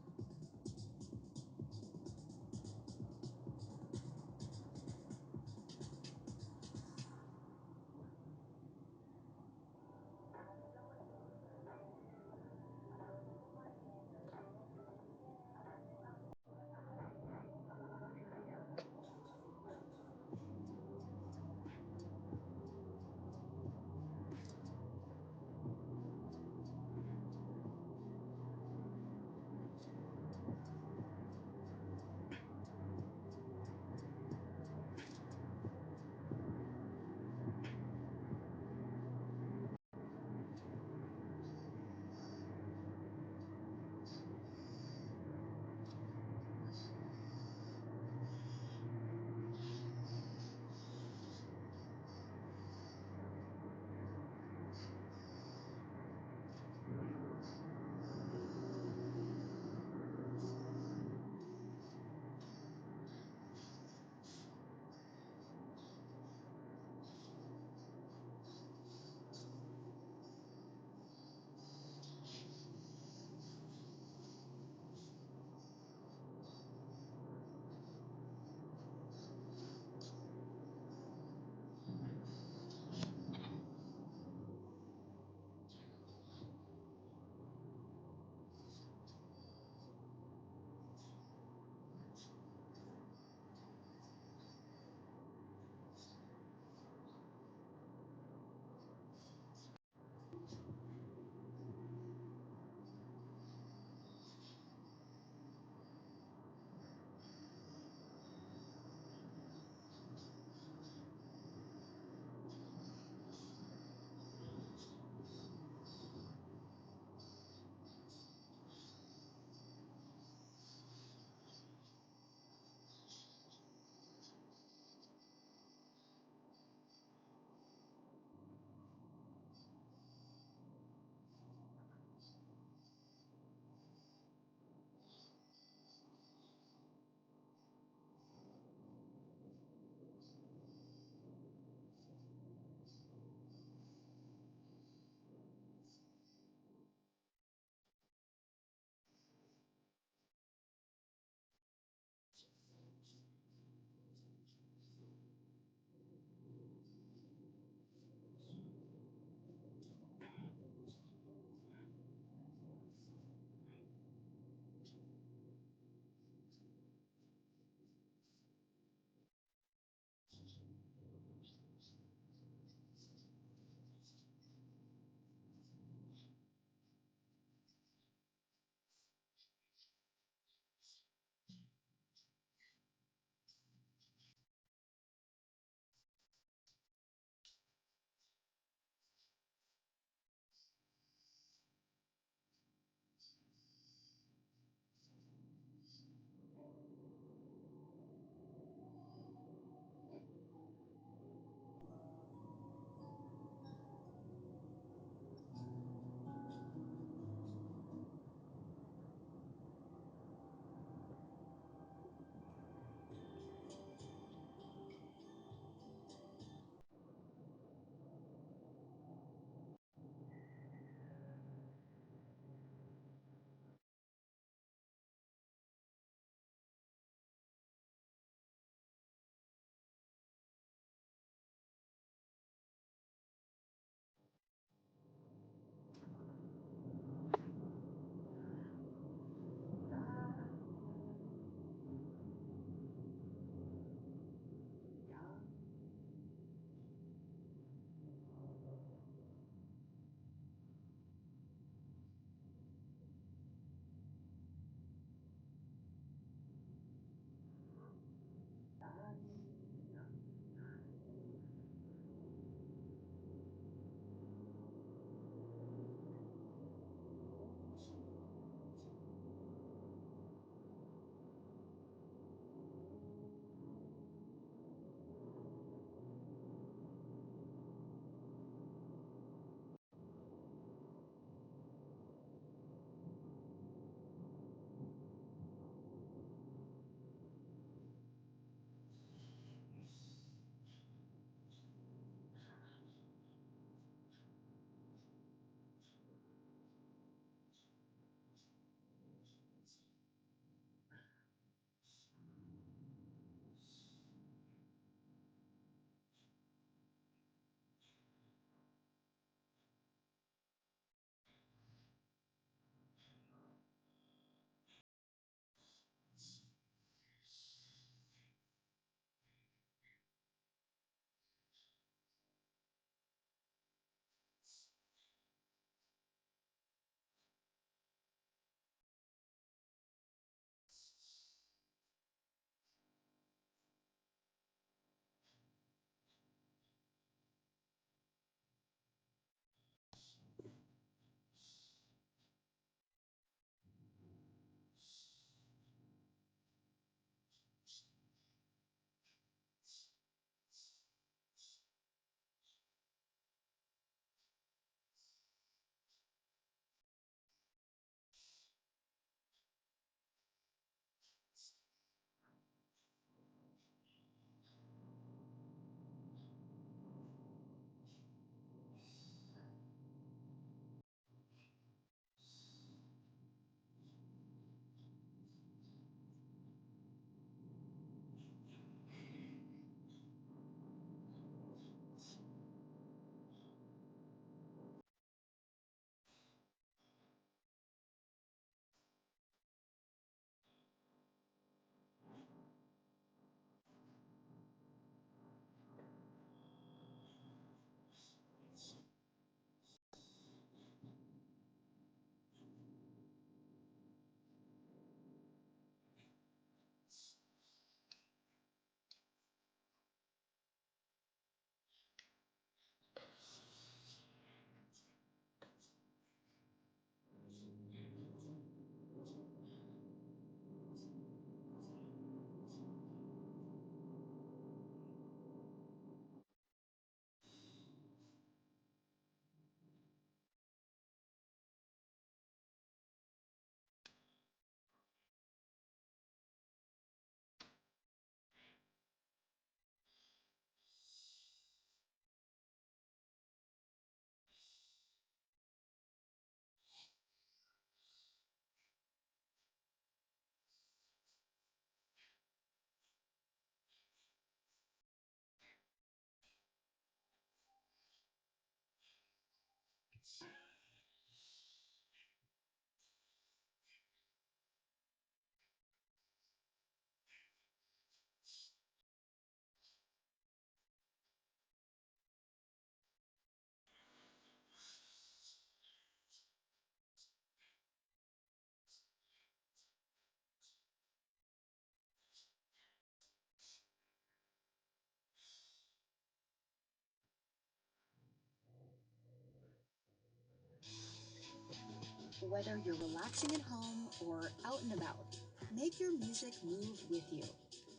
Whether you're relaxing at home or out and about, make your music move with you.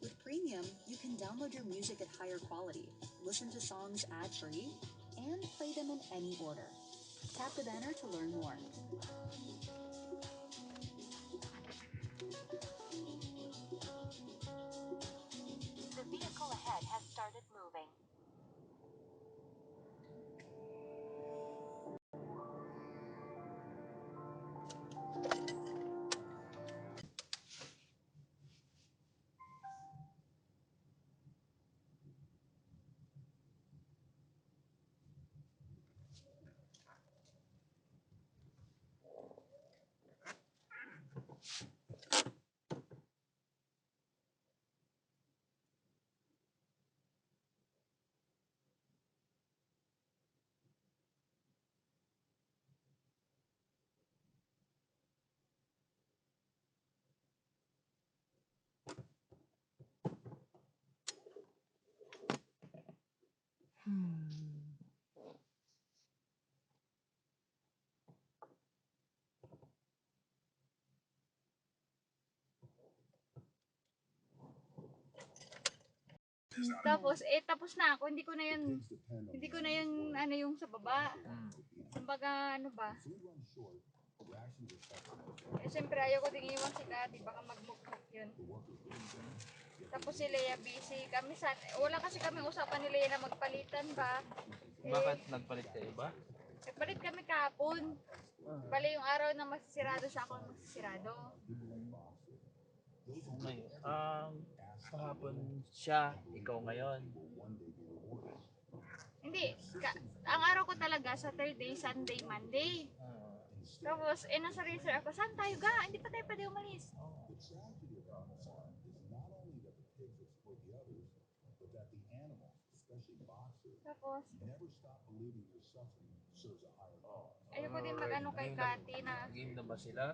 With Premium, you can download your music at higher quality, listen to songs ad-free, and play them in any order. Tap the banner to learn more. The vehicle ahead has started moving. Tapos na ako, hindi ko na yun, ano yung sa baba. Kumbaga, ano ba? Siyempre, ayoko din iwan si Kati, baka magmukmuk yun. Tapos si Leia busy. Wala kasi kami usapan ni Leia na magpalitan ba? Bakit nagpalit kayo ba? Nagpalit kami kahapon. Bali yung araw na masisirado siya, ako masisirado. Ngayon, kahapon siya, ikaw ngayon. Hindi, ang araw ko talaga, Saturday, Sunday, Monday. Tapos, nasa racer ako, saan tayo ga? Hindi pa tayo pwede umalis. Tapos, ayoko din mag-ano kay Kati na. Game na ba sila?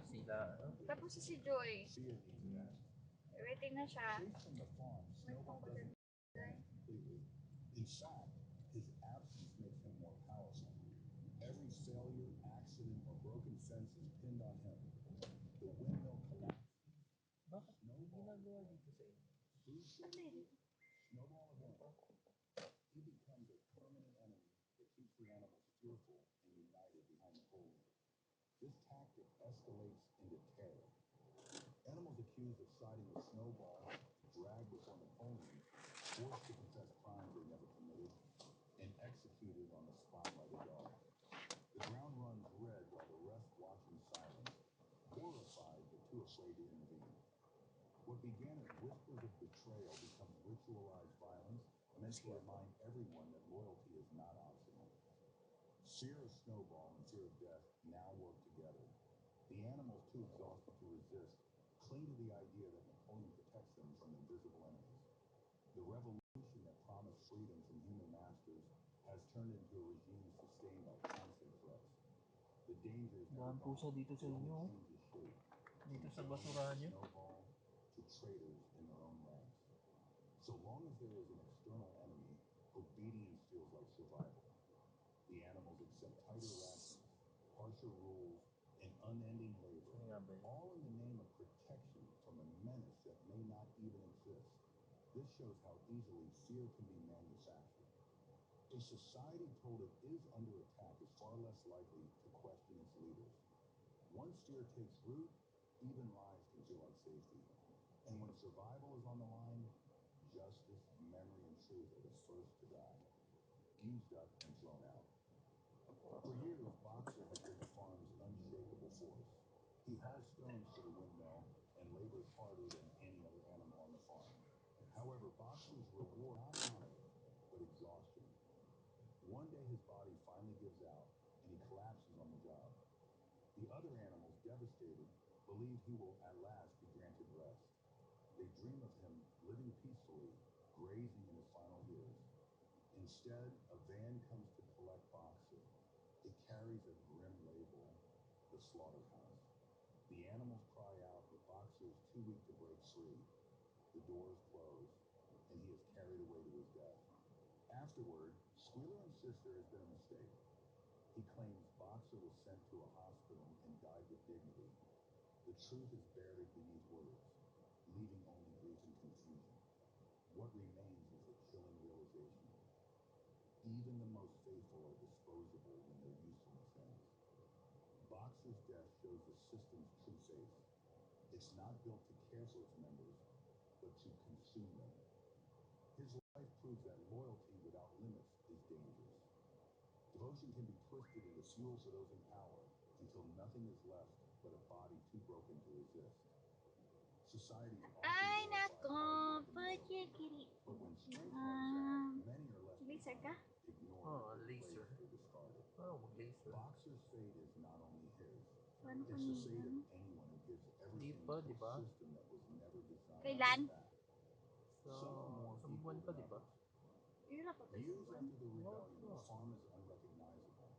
Tapos si Joy. Waiting na siya. In fact, his absence makes him more powerful. Every failure, accident, or broken fence is pinned on him. The windmill collapses. Bakit? Ano ginagawa dito sa inyo? Snowball event. He becomes a permanent enemy that keeps the animals fearful and united behind Napoleon. This tactic escalates into terror. Animals accused of siding with Snowball, dragged before Napoleon, forced to confess crimes they never committed, and executed on the spot by the dogs. The ground runs red while the rest watch in silence, horrified but too afraid to intervene. What began as whispers of betrayal becomes ritualized violence meant to remind everyone that loyalty is not optional. Fear of Snowball and fear of death now work together. The animals, too exhausted to resist, cling to the idea that Napoleon protects them from invisible enemies. The revolution that promised freedom from human masters has turned into a regime sustained by constant threats. The dangers Daan pusa dito sa inyo. Dito sa basurahan nyo. Snowball to traitors in their own ranks. So long as there is an external enemy, obedience feels like survival. The animals accept tighter rations, harsher rules, and unending labor, all in the name of protection from a menace that may not even exist. This shows how easily fear can be manufactured. A society told it is under attack is far less likely to question its leaders. Once fear takes root, even lives can feel like safety. And when survival is on the line, justice, memory, and truth are the first to die. Used up and thrown out. For years, Boxer has been the farm's unshakable force. He hauls stones to the windmill and labors harder than any other animal on the farm. However, Boxer's reward not honor, but exhaustion. One day his body finally gives out, and he collapses on the job. The other animals, devastated, believe he will at last be granted rest. They dream of him living peacefully, grazing in his final years. Instead, a van comes to collect Boxer. It carries a grim label, the slaughterhouse. The animals cry out, but Boxer is too weak to break free. The doors close, and he is carried away to his death. Afterward, Squealer insists there has been a mistake. He claims Boxer boxer was sent to a hospital and died with dignity. The truth is buried beneath words, leaving only grief and confusion. What remains is a chilling realization. Even the most faithful are disposable when their usefulness ends. Boxer's death shows the system's true face. It's not built to care for its members, but to consume them. His life proves that loyalty without limits is dangerous. Devotion can be twisted into fuel for those in power until nothing is left but a body too broken to resist. Societies Ay, often nako. glorify loyalty, Pagkikiri. but when strength runs out, many are left Laser ka? ignored, laser. replaced, or discarded. Laser. Boxer's fate is not only his, Paano it's the fate kanina? of anyone who gives everything pa, to di a ba? system that was never designed Kailan? for that. So, Some are more isang buwan equal pa, than di ba? others. Yun pa Years ba? after the rebellion, the farm is unrecognizable.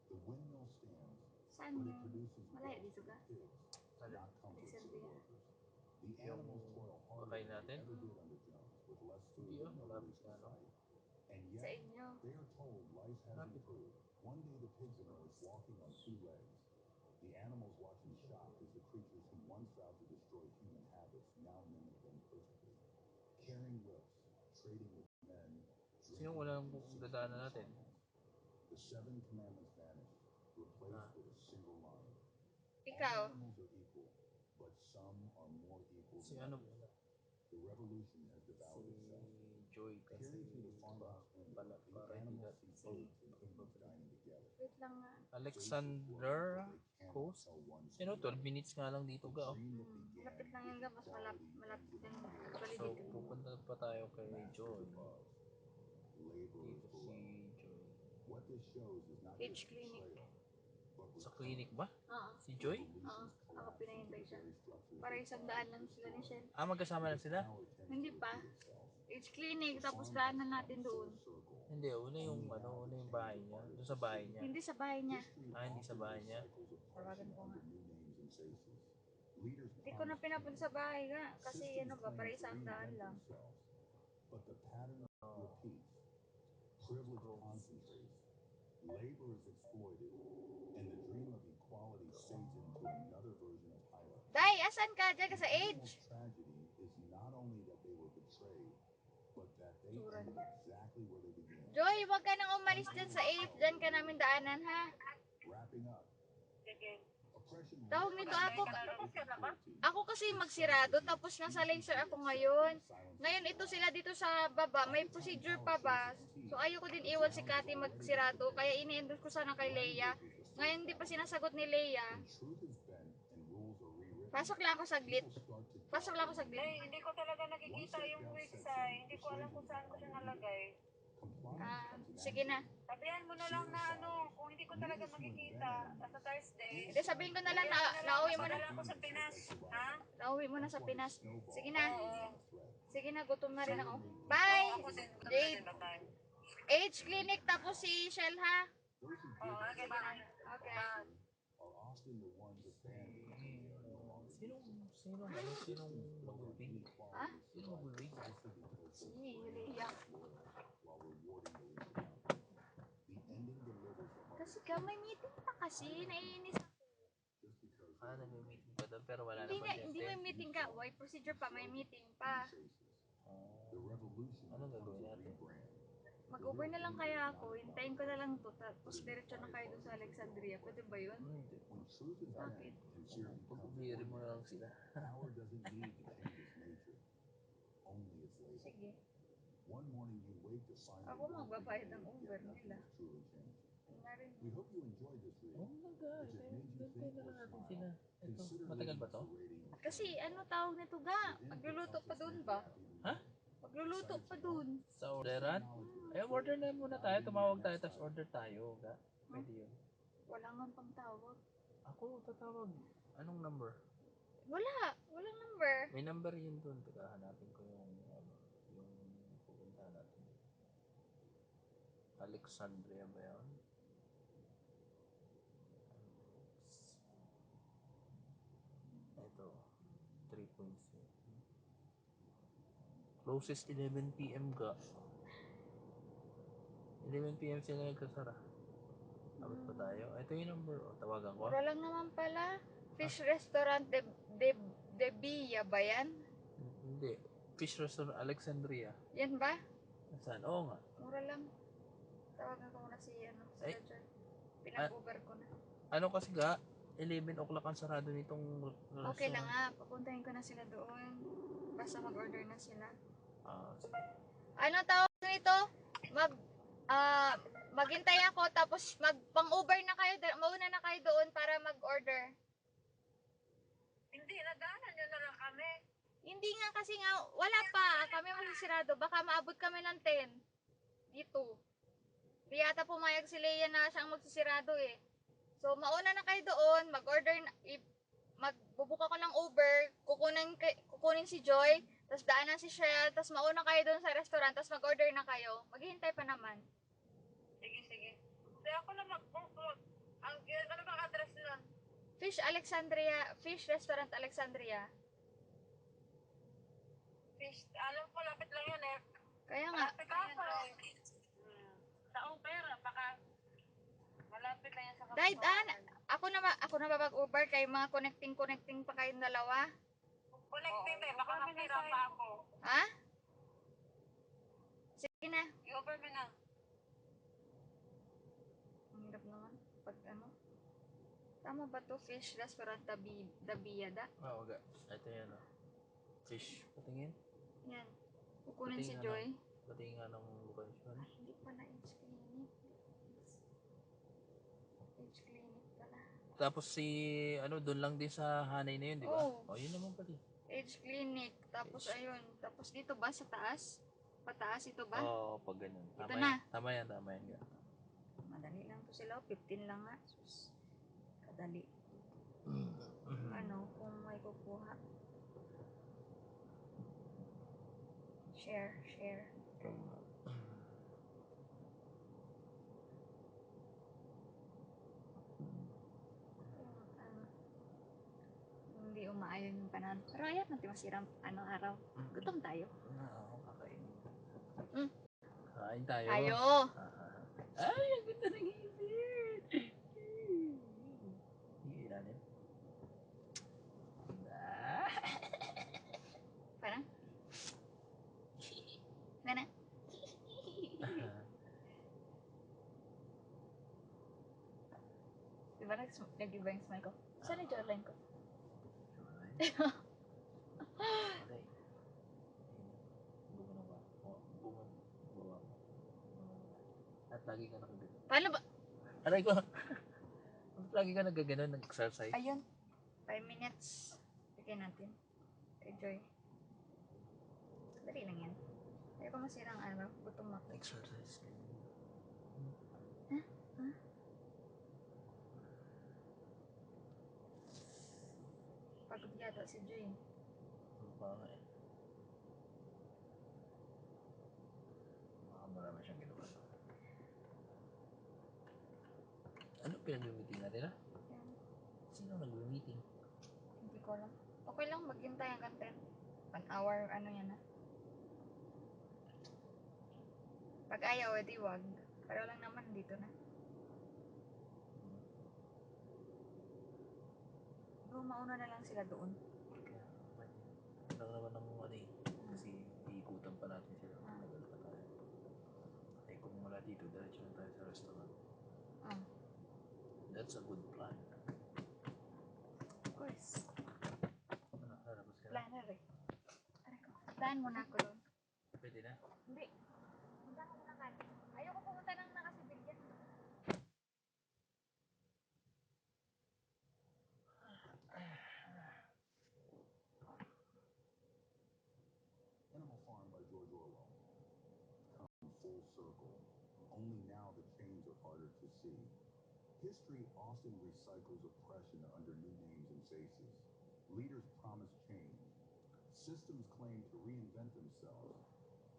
The windmill stands, Saan but it yun? produces Malayo wealth dito for ka? the pigs, not comfort for the Recently. workers. The animals toil harder pakain than they natin? ever did under Jones, with less food Hindi, and no malapit relief in na, no? sight. And Sa yet, inyo. they are told life has Malapit. improved. One day the pigs emerge walking on two legs. The animals watch in shock as the creatures who once vowed to destroy human habits now mimic them perfectly. Carrying whips, trading with men, Sino walang dadaanan natin? the seven commandments vanish, replaced with a single line. Ikaw. All animals are equal, but some are more equal Si than ano others. muna? The revolution has devoured itself. Si Joy kasi Peering through the farmhouse window, pala, the para animals hindi see birds and humans dining together. Wait lang nga. Alexander Coast. Sino 12 minutes nga lang dito ga. Oh. Malapit lang yung mas malapit yung actually So dito. pupunta pa tayo kay Joy. Labor is Dito si below. Joy. What this shows is not Age just clinic. betrayal, but Sa clinic ba? Oo. Si Joy? Oo. Ako pinahintay siya. Para isang daan lang sila ni Shell. Ah, magkasama lang sila? Hindi pa. Age clinic, tapos daanan natin doon. Hindi, una yung bahay niya. Doon sa bahay niya. Hindi sa bahay niya. Ah, hindi sa bahay niya. Tawagan ko nga. Hindi ko na pinapunta sa bahay nga. Kasi ano ba, para isang daan lang. But the pattern repeats. Privilege concentrates. Labor is exploited, and the dream of equality fades into another version of hierarchy. Day, asan ka? Diyan ka sa age. Tragedy is not only that they were betrayed, but that they ended exactly where they began. Joy, huwag ka nang umalis dyan sa age. Diyan ka namin daanan, ha? Wrapping up. Oppression Tawag nito ako kasi magsirado, tapos nasa laser ako ngayon. Ngayon ito sila dito sa baba, may procedure pa ba? So ayoko din iwan si Kati magsirado, kaya ini-endorse ko sana kay Leia. Ngayon hindi pa sinasagot ni Leia. Pasok lang ako saglit. Pasok lang ako saglit. Ay, hindi ko talaga nakikita yung website. Hindi ko alam kung saan ko siya nalagay. Sige na. Sabihan mo na lang na ano, kung hindi ko talaga makikita sa Thursday. Hindi, sabihin ko na lang na nauwi mo na. Madala ko sa Pinas. Ha? Nauwi mo na sa Pinas. Sige na. Oo. Sige na, gutom na rin ako. Bye! Ako din. Jade. Bye. Age clinic, tapos si Shell, ha? Oo, okay, bye. Okay. Sinong mag-wig? Ha? Sino mag-wig? Si Leia. Kasi ka, may meeting pa kasi. Naiinis ako. Ah, nag-meeting pa doon pero wala Hindi, naman hindi may meeting ka. Why procedure pa? May meeting pa. Anong gagawin natin? Mag-Uber na lang kaya ako. Hintayin ko na lang to. Tapos diretso na kayo doon sa Alexandria. Pwede ba yun? Hindi. Bakit? Pag-ubiri mo na lang sila. Sige. Ako magbabayad ng Uber nila. Nga rin. Oh my God. Gantay na lang natin sila. Ito, matagal ba to? Kasi ano tawag nito ga? Magluluto pa doon ba? Ha? Magluluto pa doon. Sa orderan? Eh, order na muna tayo. Tumawag tayo, tapos order tayo. Ga? Pwede yun. Wala nga pang tawag. Ako, tatawag. Anong number? Wala. Walang number. May number yun doon. Teka, hanapin ko yung pupuntahan natin. Alexandria ba yan? Ito. 3.7. Closest 11 p.m. ga. 11 p.m. sila nagkasara. Abot pa tayo. Ito yung number. Oh, tawagan ko. Mura lang naman pala. Fish Restaurant de Villa ba yan? Hindi. Fish Restaurant Alexandria. Yan ba? Saan? Oo nga. Mura lang. Tawagan ko muna si Ay. sila dyan. Pinag-Uber ko na. Ano kasi ga? 11 o'clock ang sarado nitong restaurant. Okay lang nga. Papuntahin ko na sila doon. Basta mag-order na sila. Sige. Ano tawag nito? Maghintay ako tapos pang-Uber na kayo. Mauna na kayo doon para mag-order. Hindi, nadaanan nyo na lang kami. Hindi nga kasi nga, wala pa. Kami masisirado. Baka maabot kami ng 10. Dito. Di yata pumayag si Leia na siyang magsisirado eh. So, mauna na kayo doon. Mag-order na. Magbubook ako ng Uber. Kukunin si Joy. Tapos daanan si Shell. Tapos mauna kayo doon sa restaurant. Tapos mag-order na kayo. Maghihintay pa naman. Sige, sige. Kaya ako na mag-book. Ano bang address nun? Fish Restaurant Alexandria. Fish, alam ko, lapit lang yun eh. Kaya nga. Malapit lang yan, Joy. Sa Uber, baka malapit lang yan sa Dahil kapatid. ako na ba mag-Uber kay mga connecting pa kayong dalawa? Connected eh, baka masira pa ako. Ha? Sige na. I-over mo na. Ang hirap naman. Pag ano. Tama ba to? Fish Restaurant Dabiada? Oo ga. Ito yan o. Fish. Patingin. Yan. Kukunin si Patingin Joy. Patingin nga ng location. Ay, hindi pa na age clinic. Age clinic pala. Tapos si, doon lang din sa Hanay na yun, di ba? Oo. Yun naman pala. Age clinic. Tapos ayun. Tapos dito ba sa taas? Pataas ito ba? Oo, pag ganun. Ito na. Tama yan. Ga. Madali lang to sila. 15 lang nga. Sus. Kadali. Ano, kung may kukuha. Share. Hindi umaayon yung panahon. Pero ayan, natin masirang araw. Gutom tayo. Oo, kakainin. Mm. Kain tayo. Tayo! Ay, ang ganda ng ibig! Ilalim. Parang? Nana? Diba nag-iba yung smile ko? Saan yung jawline ko? At lagi ka nakagano. Paano ba? Aray ko. Lagi ka nagagano, nag-exercise. Ayun. 5 minutes. Bigyan natin. Enjoy. Dali lang yan. Ayaw ko masirang araw. Gutom ako. Exercise. Pagod yata si Joy. Baka eh. Baka marami siyang ginawa. Ano pinag-meeting natin ha? Yan. Sino nag-meeting? Hindi ko alam. Okay lang maghintay hanggang 10. 1 hour, ano yan ha. Pag ayaw, edi wag. Pero lang naman dito na. Mauna na lang sila doon. Kaya, lang naman ng kasi iikutan pa natin sila. Nagal pa tayo. Ay kung wala dito, diretso na tayo sa restaurant. That's a good plan. Of course. Harapos ka na? Planner eh. Aray ko. Daan muna ako doon. Pwede na? Hindi. Punta ka muna kan. Ayoko pumunta ng nakasibilyan. Animal Farm by George Orwell. Come full circle. Only now the chains are harder to see. History often recycles oppression under new names and faces. Leaders promise change. Systems claim to reinvent themselves.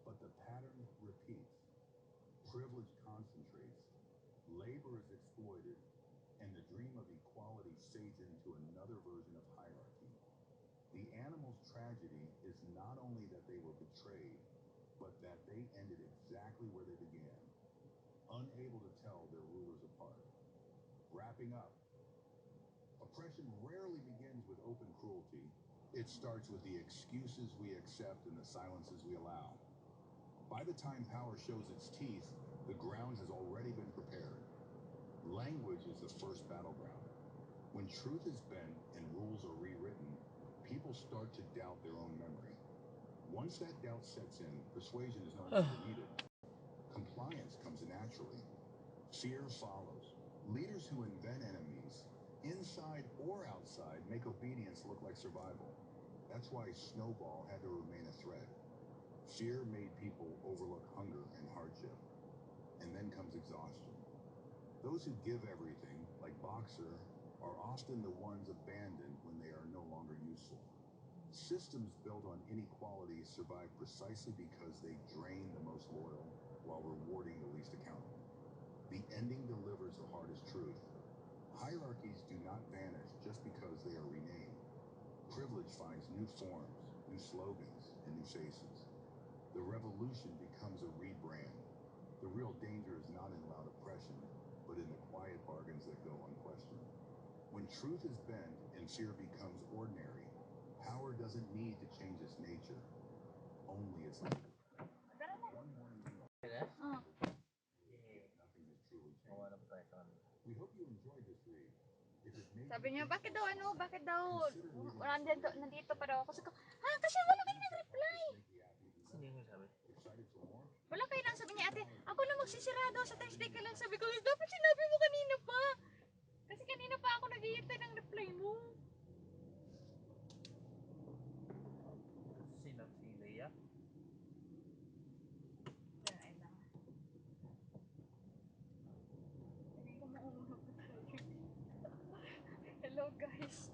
But the pattern repeats. Privilege concentrates. Labor is exploited. And the dream of equality fades into another version of hierarchy. The animals' tragedy is not only that they were betrayed, but that they ended exactly where they began, unable to tell their rulers apart. Wrapping up. Oppression rarely begins with open cruelty. It starts with the excuses we accept and the silences we allow. By the time power shows its teeth, the ground has already been prepared. Language is the first battleground. When truth is bent and rules are rewritten, people start to doubt their own memory. Once that doubt sets in, persuasion is no longer needed. Compliance comes naturally. Fear follows. Leaders who invent enemies, inside or outside, make obedience look like survival. That's why Snowball had to remain a threat. Fear made people overlook hunger and hardship. And then comes exhaustion. Those who give everything, like Boxer, are often the ones abandoned when they are no longer useful. Systems built on inequality survive precisely because they drain the most loyal while rewarding the least accountable. The ending delivers the hardest truth. Hierarchies do not vanish just because they are renamed. Privilege finds new forms, new slogans, and new faces. The revolution becomes a rebrand. The real danger is not in loud oppression, but in the quiet bargains that go unquestioned. When truth is bent and fear becomes ordinary, power doesn't need to change its nature, only its language. We hope you enjoyed this read. If it made Sabi niya, bakit daw nandito pa daw ako. Sabi ko, kasi wala kayo nag-reply. Hindi mo sabi. Wala kayo lang, sabi niya, ate, ako na magsisirado sa Thursday ka lang. Sabi ko, dapat sinabi mo kanina pa. Kasi kanina pa ako nag-iintay ng reply mo. Sino? Si Leia? Ay lang. Hindi ko maunod. Hello guys.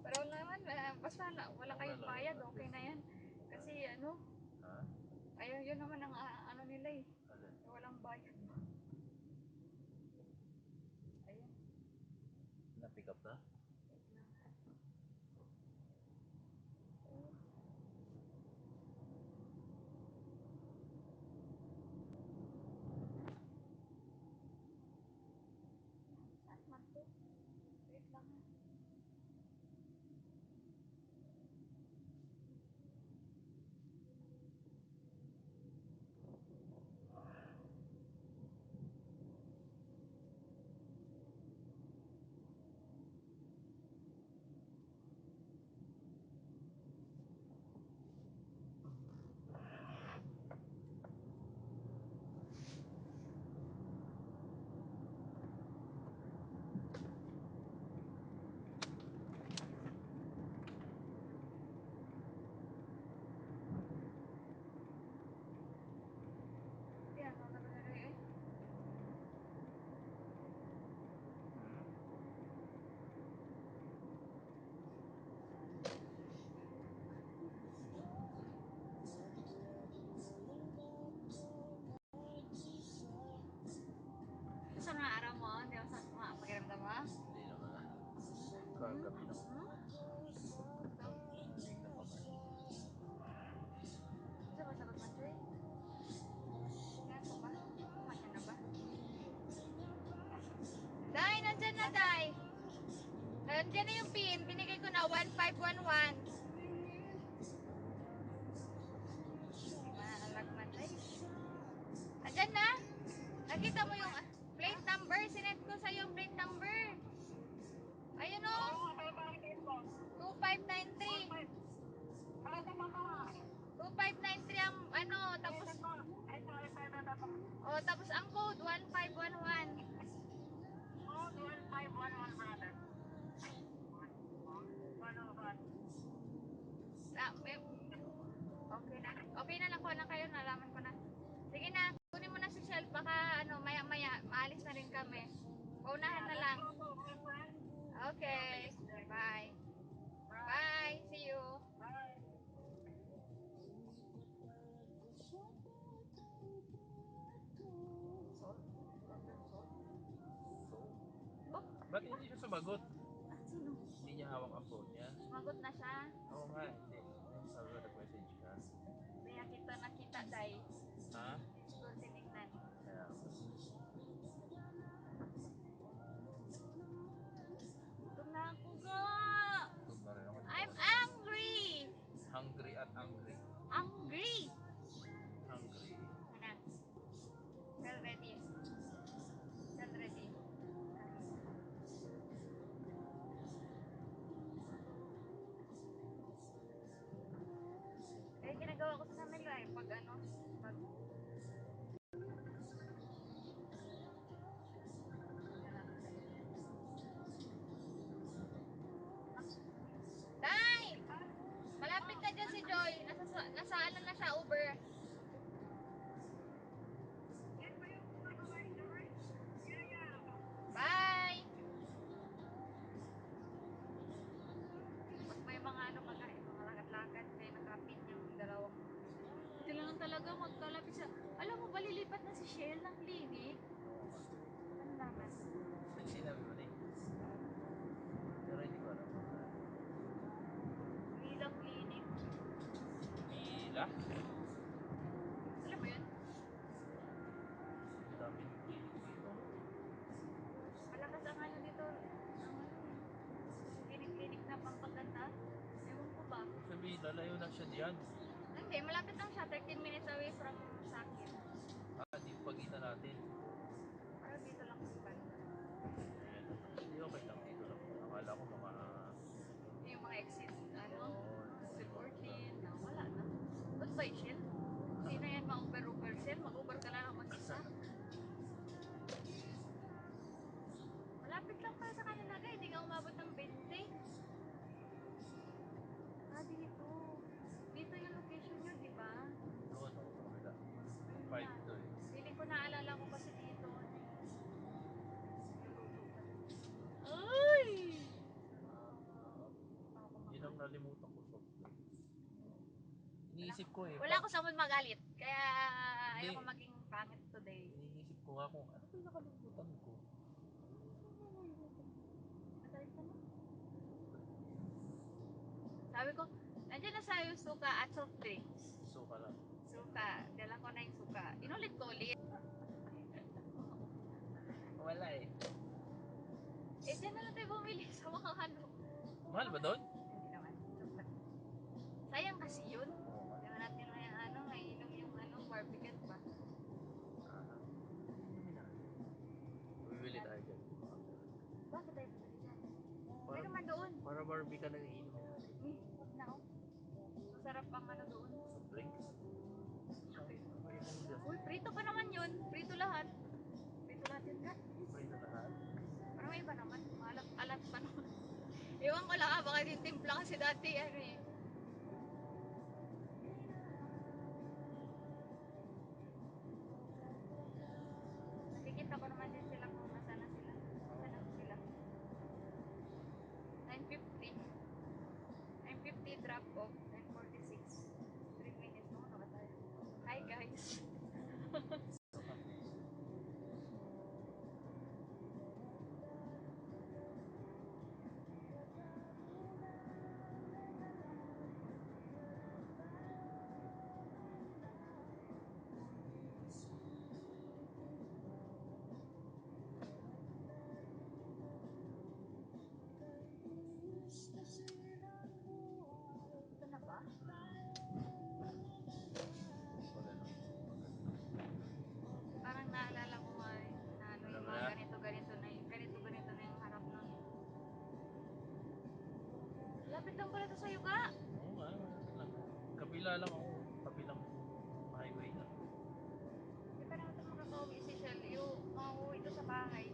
Pero naman, basta wala kayong bayad, okay na yan. Kasi ano, Ha? ayun, yun naman ang ano nila eh. Alin? Walang bayad. Ayun. Na-pick up na? Saan man to? Wait lang ha. Yan, ano ba na eh? Sa mga araw mo, di ba sa mga pakiramdam mo? Hindi naman. Kagabi lang. Isa ba sagot mo, Joy? Yan po ba? Kumain na ba? Day, nandyan na, Day. Nandyan na yung pin. Binigay ko na 1511. Maalagman, Day. Nandyan na? Nakita mo yung plate number? Sinend ko sa'yo yung plate number. Ayun o. 2593. 2593 ang ano, tapos tapos ang code 1511. Okay na nakuha na kayo, nalaman ko na. Sige na, kunin mo na si Shelf, baka ano, maya-maya, maalis na rin kami. Paunahan na lang. Okay, bye. Bye, see you. Bakit hindi siya sumagot? Sino? Hindi niya hawak ang phone niya. Sumagot na siya. Oo nga, hindi. Sabi ko nag-message ka. Kaya kita nakita, Day. Ha? Gusto tinignan. Kaya eh, pag ano, pag... Day! Malapit na dyan si Joy. Nasa ano na siya, Uber. Bye! Pag may mga ano pala, mga lakad-lakad, may nakapit yung dalawang. Hindi lang talaga magkalapit sa... Alam mo ba, lilipat na si Shell ng clinic? Ano naman? Sinabi mo na eh. Pero hindi ko alam. Bilang clinic. Mila? Alam mo yun? Ang dami ng clinic dito. Malakas ang ano dito. Clinic na pampaganda. Ewan ko ba? Sabihin, lalayo lang siya diyan. Hindi, malapit lang siya. 13 minutes away from sa akin. Di yung pagitan natin. Parang dito lang sa banda. Ayan. Hindi okay lang dito lang. Akala ko mga... Yung mga exit, ano? Oo, Si 14. Wala na. Goodbye, Shell. Hindi na yan ma-Uber, Shell. Mag-Uber ka lang mag-isa. Malapit lang pala sa kanila, guys. Hindi ka umabot ng 20. Ah, dito. Dito yung location nyo, di ba? doon ako sa kabila. 5 to eh. Feeling ko naalala ko kasi dito. Ay! Yun ang nalimutan ko soft drinks. Iniisip ko eh. Wala ko sa mood magalit. Kaya Hindi. ayoko maging pangit today. Iniisip ko nga kung ano ba yung nakalimutan ko. Sabi ko, nandiyan na sa'yo suka at soft drinks. So ka lang. Suka. Dala ko na yung suka. Inulit ko ulit. Wala eh. Eh, dyan na lang tayo bumili sa mga ano. Mahal ba doon? Hindi naman. Sayang kasi yun. Diba natin na yung ano, naiinom yung ano, barbecue ba? Bibili tayo dyan. Bakit tayo bumili dyan? Para, Pwede man doon. para Barbie ka nang iinom natin. Huwag na ako. Masarap ang ano doon. Soft drinks. Uy, prito pa naman yun. Prito lahat. Prito lahat yun ka. Prito lahat. Parang may iba naman. Alat pa naman. Ewan ko lang baka din timpla kasi dati ano eh. Nakikita ko naman din sila kung nasaan na sila. Nasaan na sila. 9:50. 9:50 drop off. 9:46. 3 minutes mo na ba tayo? Hi guys. Ito na ba? Parang naalala ko nga eh, na ano yung mga ganito na yung harap nun. Lapit lang pala ito sa'yo ka. Oo nga, malapit lang. Kabila lang ako. Kabilang highway lang. Hindi pa naman ito makakauwi si Shell. Yung makauwi ito sa bahay.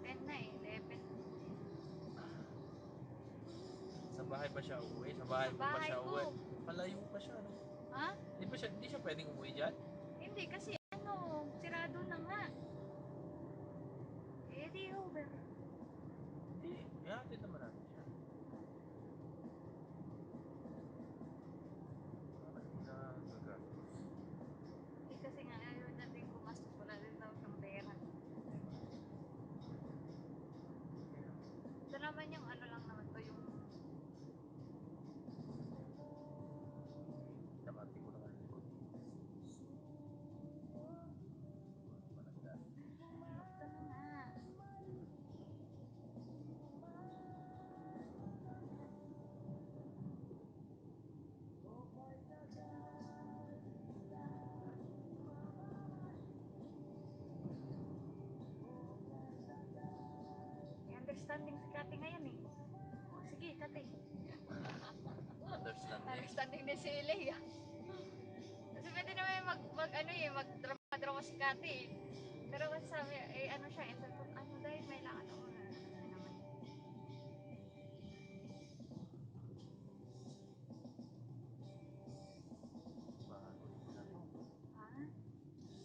10 na eh, 11. Sa bahay pa siya uwi. Sa bahay mo pa Bahay siya ko. uwi. Palayo pa siya, no? Ha? Hindi siya pwedeng umuwi dyan? Hindi kasi ano, sirado na nga. Eh di over. Hindi. Ihatid naman natin siya. Bakit hindi na gagastos? Eh kasi nga ayaw natin gumastos, wala din daw siyang pera. Ito naman yung ano lang naman to, yung Nakati ko na nga likod. Malagda. ito na nga. May understanding si Kati ngayon eh. Oh, sige, Kati. Understanding. Understanding din si Leia. pwede naman mag-drama si Kati eh. Pero kasi sabi, eh ano siya, eh, sabi ko, ano dahil may lakad ako na naman. Bago na to. Ha?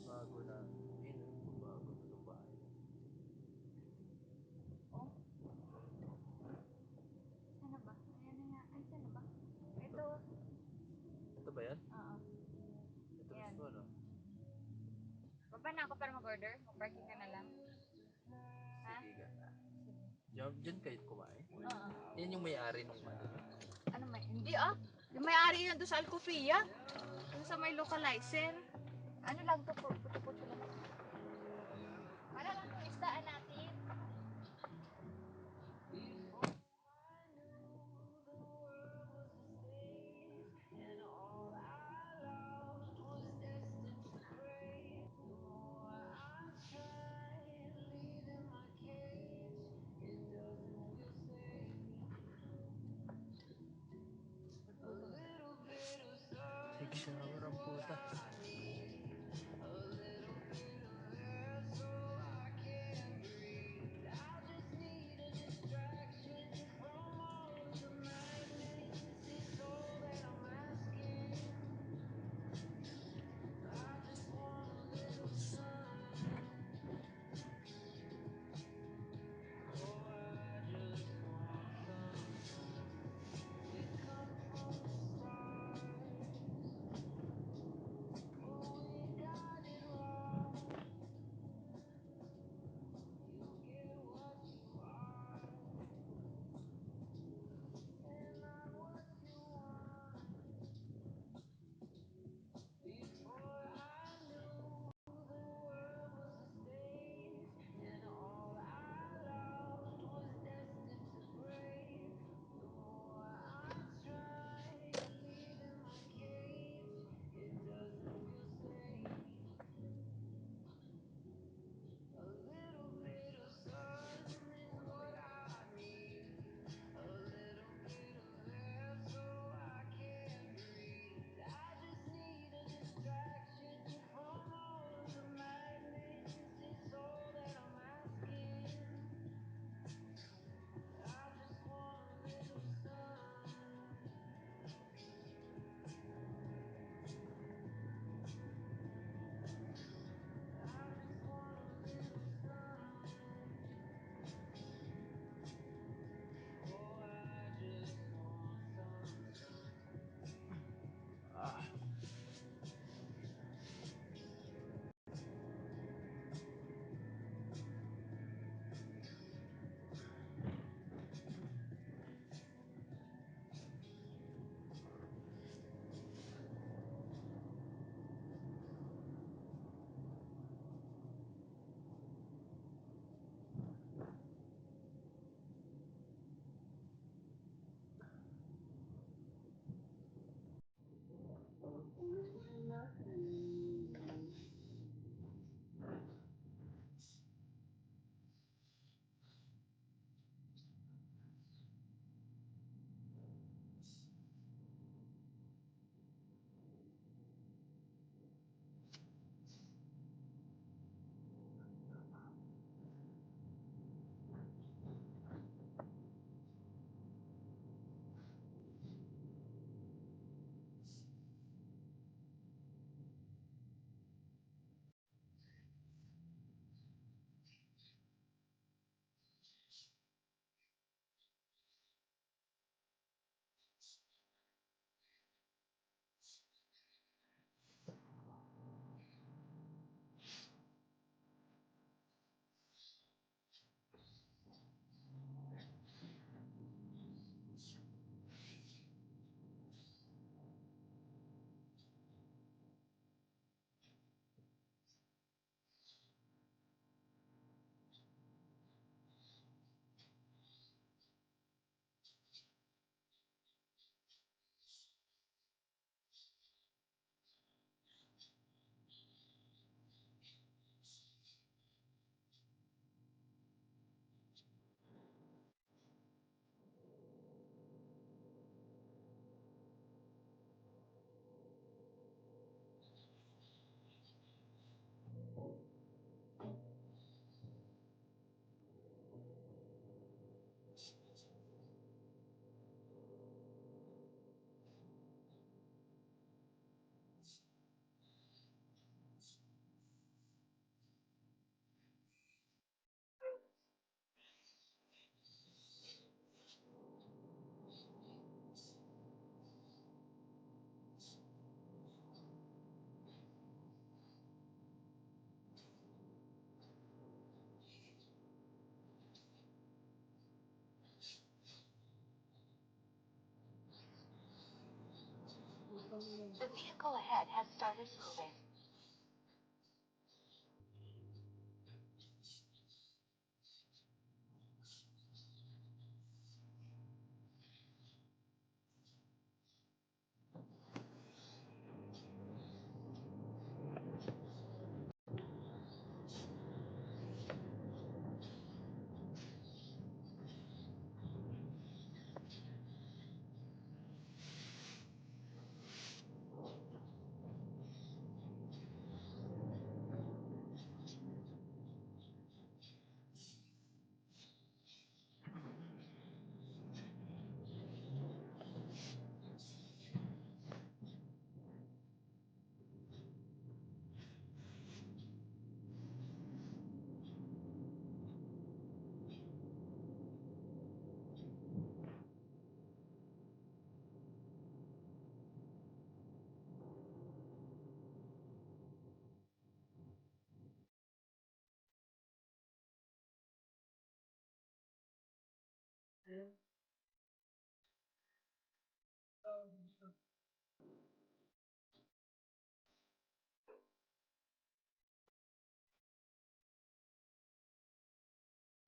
Bago na. Bago na itong bahay. Oh? Sana ba? Ayan na nga. Ay, sana ba? Ito. Ito ba yan? Oo. Ito Yan. gusto ano? Baba na ako para mag-order. Mag-parking ka na lang. Ha? Sige ka. Diyan kayo kumain? Oo. Yan yung may-ari nung ano. Ano may? Hindi ah. Yung may-ari yan doon sa Alcofia. Doon sa may localizer. Ano lang to? Puto-puto lang. Para lang itong isdaan natin. Take shower ang puta. The vehicle ahead has started moving.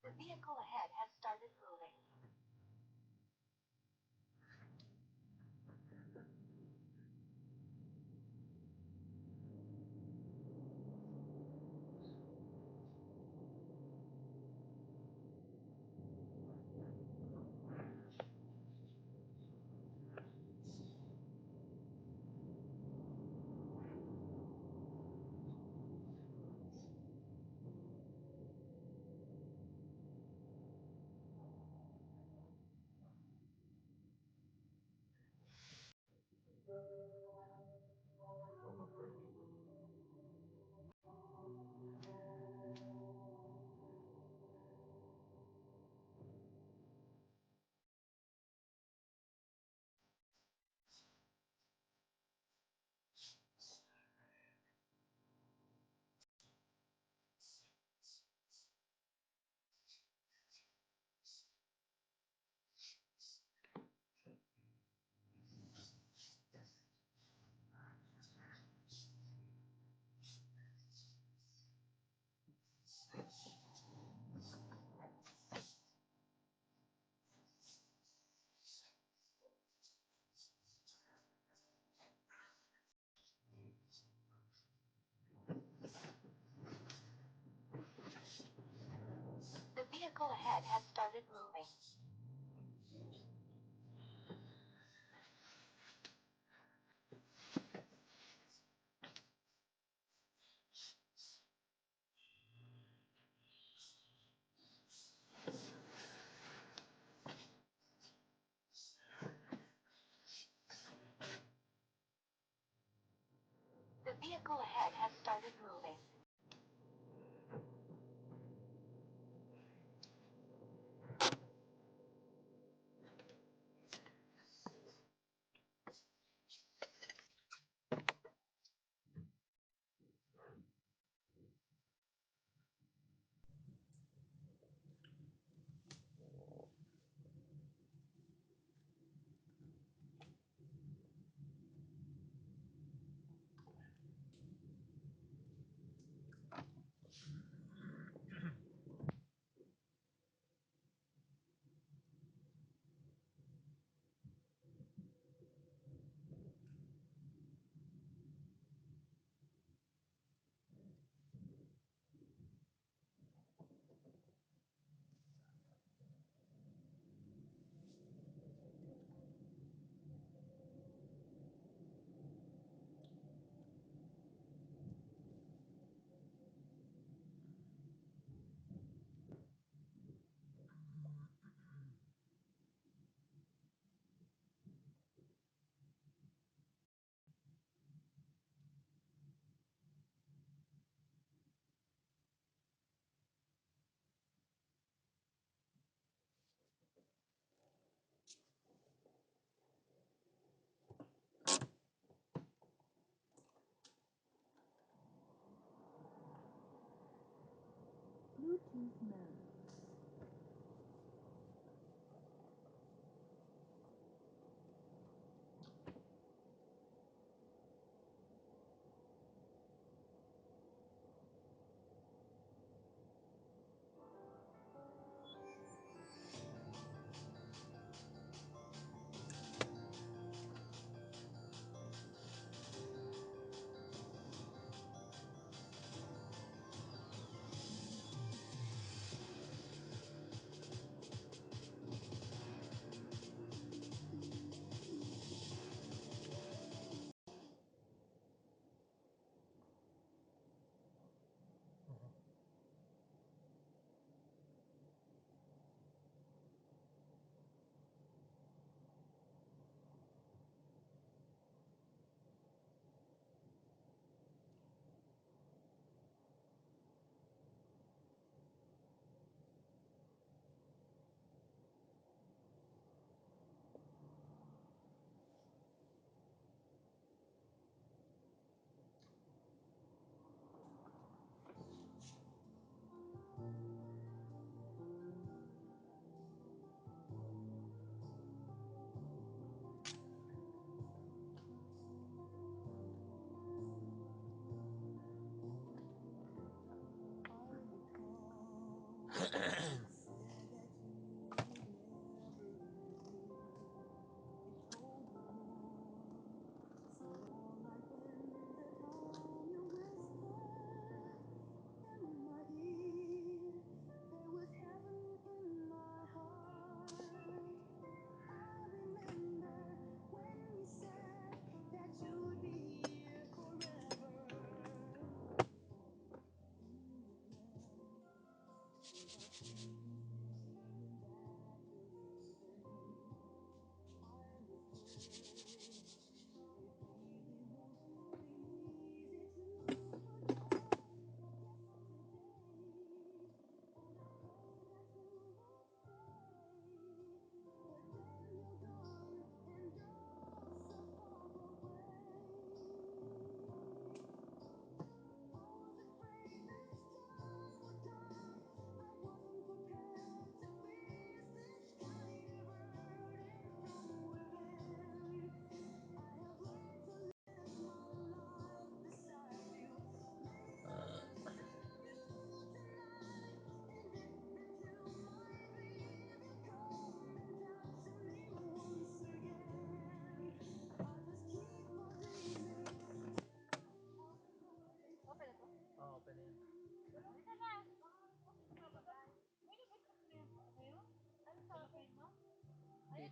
The vehicle ahead has started moving. The vehicle ahead has started moving. The vehicle ahead has started moving. Bluetooth mode.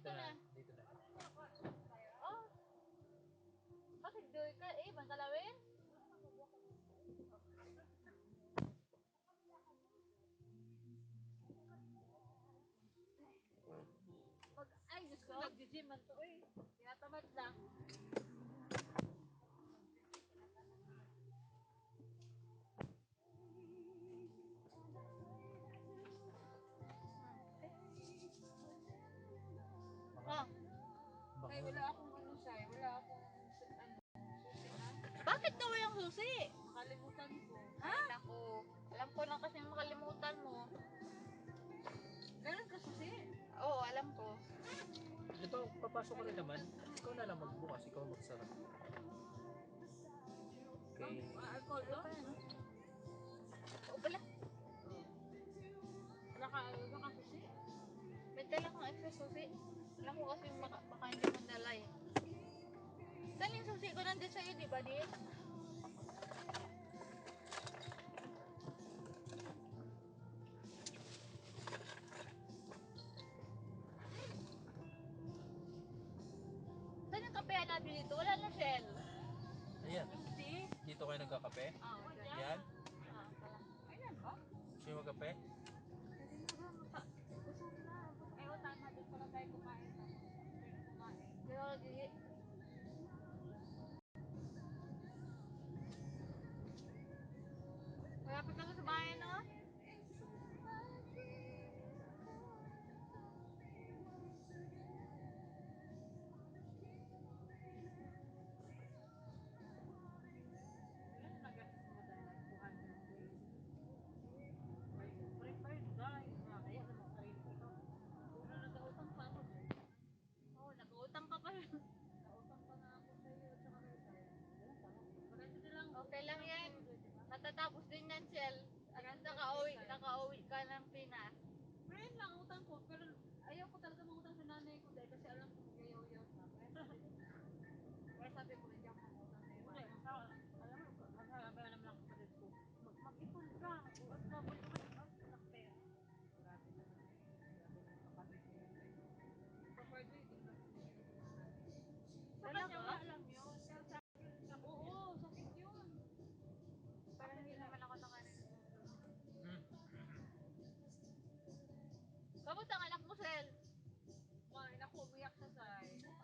dito na. Dito na. Oh. Bakit doon ka? Bang kalawin? Ay, Diyos ko, nag-gym man to eh. Tinatamad lang. Oh. Ay, wala akong ano sa'yo. Wala akong ano, susi na. Bakit daw yung susi? Nakalimutan ko. Ay, naku. Alam ko na kasi makalimutan mo. Meron ka susi? Oo, alam ko. Di ba, papasok ka rin naman. Ikaw na lang magbukas, ikaw magsara. Okay. Alcohol to? Oo pala. Wala ka susi? May dala kang extra susi. Alam ko kasi baka hindi mo dala eh. Saan yung susi ko? Nandun sa'yo, di ba, di? Saan yung kapehan natin dito? Wala na shell. Ayan. Susi? Dito kayo nagkakape? Oo, dyan. Yan. Ayun ba? Gusto nyo magkape? Eh, o tama. Doon pala tayo kumain. Pero, di. Malapit na sa bahay, no? Oo, nag-uutang ka pa rin. Okay lang yan. Matatapos din yan, Shell. At nakauwi ka ng Pinas. Friend lang, utang ko. Pero ayaw ko talaga mangutang sa nanay ko dahil kasi alam ko magayaw-yaw sa akin. Kaya sabi ko, hindi ako mangutang sa iyo. Alam mo, maghahabay naman ang kapatid ko. Mag-ipon ka. Uwas na, bulit naman ang pera. Grabe naman. Grabe naman kapatid ko. So, for the sa kanya, wala alam yun. Pero sa akin, oo, sakit yun. Parang hindi naman ako nakarinig. Kamusta ang anak mo, Shell? Kumain ako, umiyak siya sa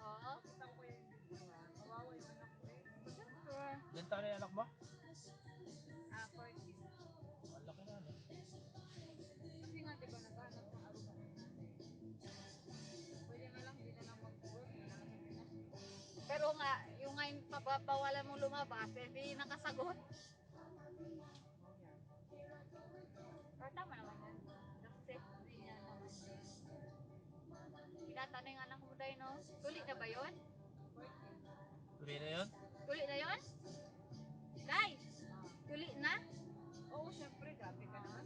Oo. Pakita ko yung video. Kawawa yung anak ko eh. Sure. Ilan taon na yung anak mo? 14. Ang laki na, no? Kasi nga, di ba, naghahanap ng aruga ng nanay. Pwede nga lang, hindi na lang mag-work. Hindi na lang sa Pinas. Pero nga, yung ngayon papawalan mong lumabas, hindi nakasagot. Pero tama naman yan. Safe din yan naman. Tinatanong yung anak mo dahil, no? Tuli na ba yun? Tuloy na yun? Tuli na yun? Guys! Tuli na? Oo, syempre, grabe ka naman.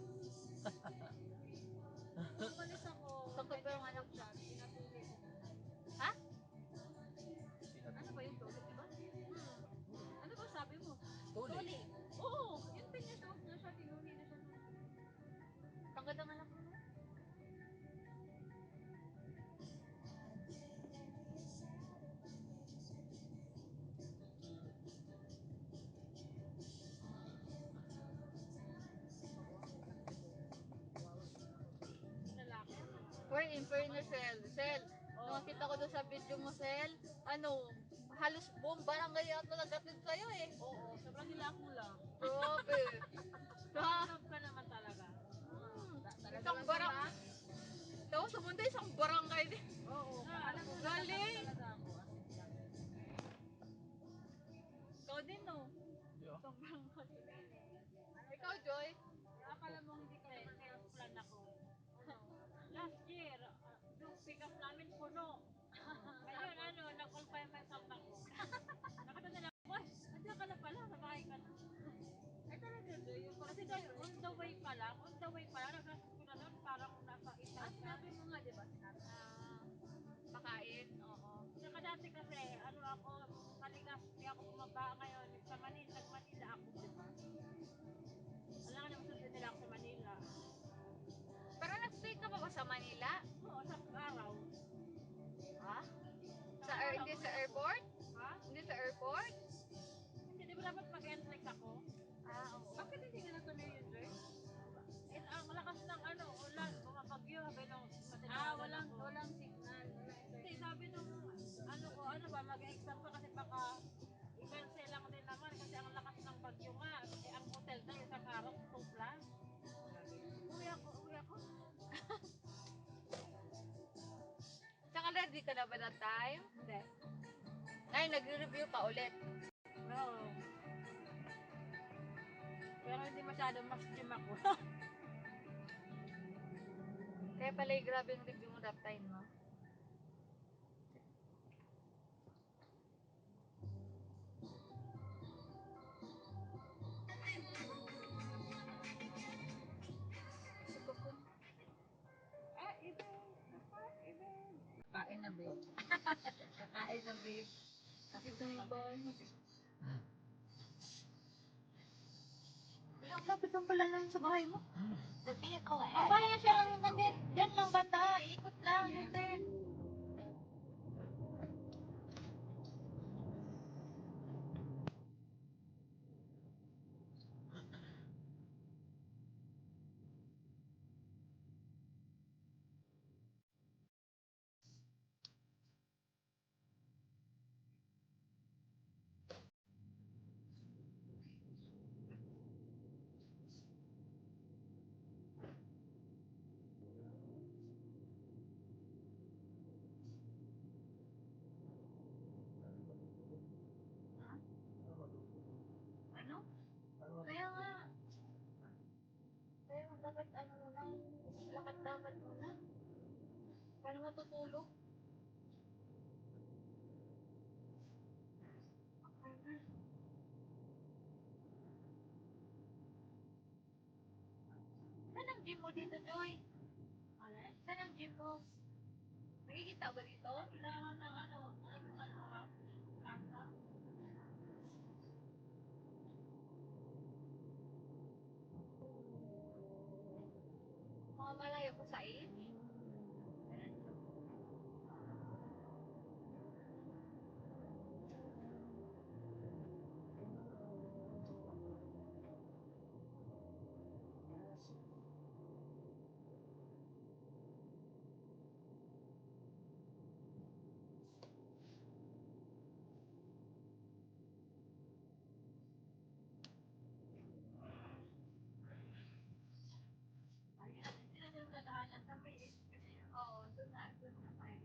Umalis ako. Sakot ba yung anak mo? Pinatuloy ko. Ha? Ano ba yung tulog, di ba? Ano ba sabi mo? Tuli. Oo, yun pinasuot na siya, tinuli na siya. Tanggal ang anak mo, no? Lalaki. Well, in fairness, Sel, nung nakita ko doon sa video mo, Sel, halos buong barangay yata naghatid sa'yo eh. Oo, sobrang nilak mo lang. Grabe. Love ka naman talaga. Isang barangay. Tapos sumunod isang barangay din. Oo, alam mo, Galing. talaga ako. Ikaw din, no? Yo. Isang barangay. Ikaw, Joy? Akala mo hindi ka naman health plan ako. Last year, yung pick-up namin puno. Ngayon, nag-all-fire myself ako. Nakatanda lang ako, nandiyan ka na pala, sabay ka na. Ay talaga, kasi dahil on the way pa lang, nag-gastos ko na nun, parang nasa isang. Sinabi mo nga, di ba? Sinabi. Makain, oo. Saka dati kasi, ako, maligas, hindi ako bumaba ngayon. Sa Manila, nag-Manila ako, di ba? Alam ka naman sunod nila ako sa Manila. Pero nag-stay ka pa ba sa Manila? Oo, sa araw. Umuwi ka na ba that time? Hindi. Ngayon, nagre-review ka ulit. Oo. Pero hindi masyado mas gym ako. Kaya pala yung grabe yung review mo that time, no? Kain na, babe. Kakain na, babe. Ito yung bahay mo. Ang lapit lang pala lang sa bahay mo. The vehicle ahead. Kaya siya lang nandit. Diyan lang banda. Ikot lang. Ito. Ano? Kaya nga. Kaya dapat ano muna. Lakad dapat muna. Para matutulog. Saan ang gym mo dito, Joy? Saan ang gym mo? Nakikita ba dito? Mga malayo ko sa age? Oo, doon na tayo.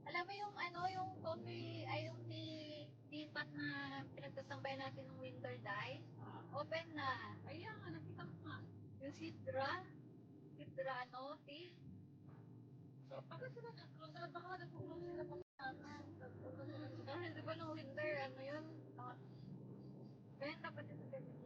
Alam mo yung ano, yung coffee, ay yung tea pot na pinagtatambayan natin ng winter dive? Open na. Ayan, nakita mo nga. Yung Sidra, ano, tea. Bakit sila nag-close? Baka nag-close sila pa kasi di ba nung winter, ano yun? Kaya dapat ito ganyan.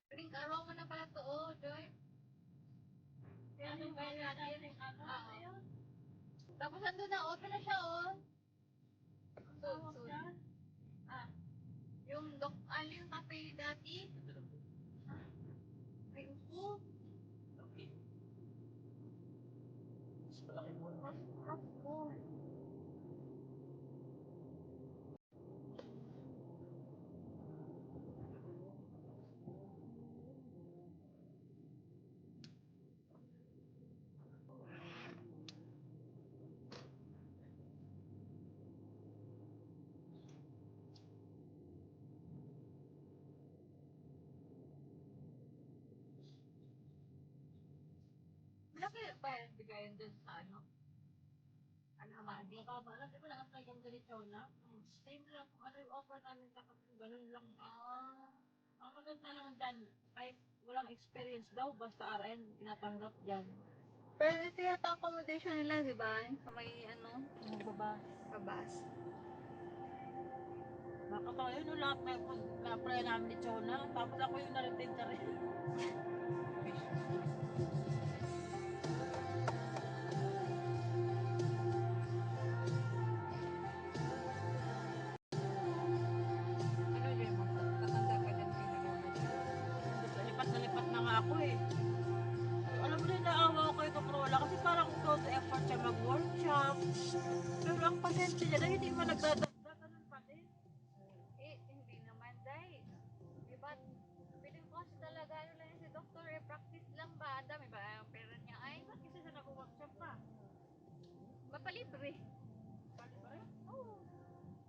Piling araw mo na pala to, oh, Joy. Kaya ano ba natin? Oo. Tapos ando na, open na siya, oh. Soon. Ah, yung yung cafe dati. Ay, upo. Okay. Mas malaki mo naman. Ako. Malaki ba yung bigayan dun sa ano? Alhamadi? Alam mo lang apply yung ganito na. Same lang kung ano yung offer namin kapag ganun lang. Ang maganda naman dyan, kahit walang experience daw, basta RN, tinatanggap dyan. Pero ito yata accommodation nila, di ba? Sa may ano, Yung baba. kabas. Nakatawa yun, no, lahat na-apply namin ni Chona, tapos ako yung na-retain sa rin. libre. Pwede ba rin? Oo.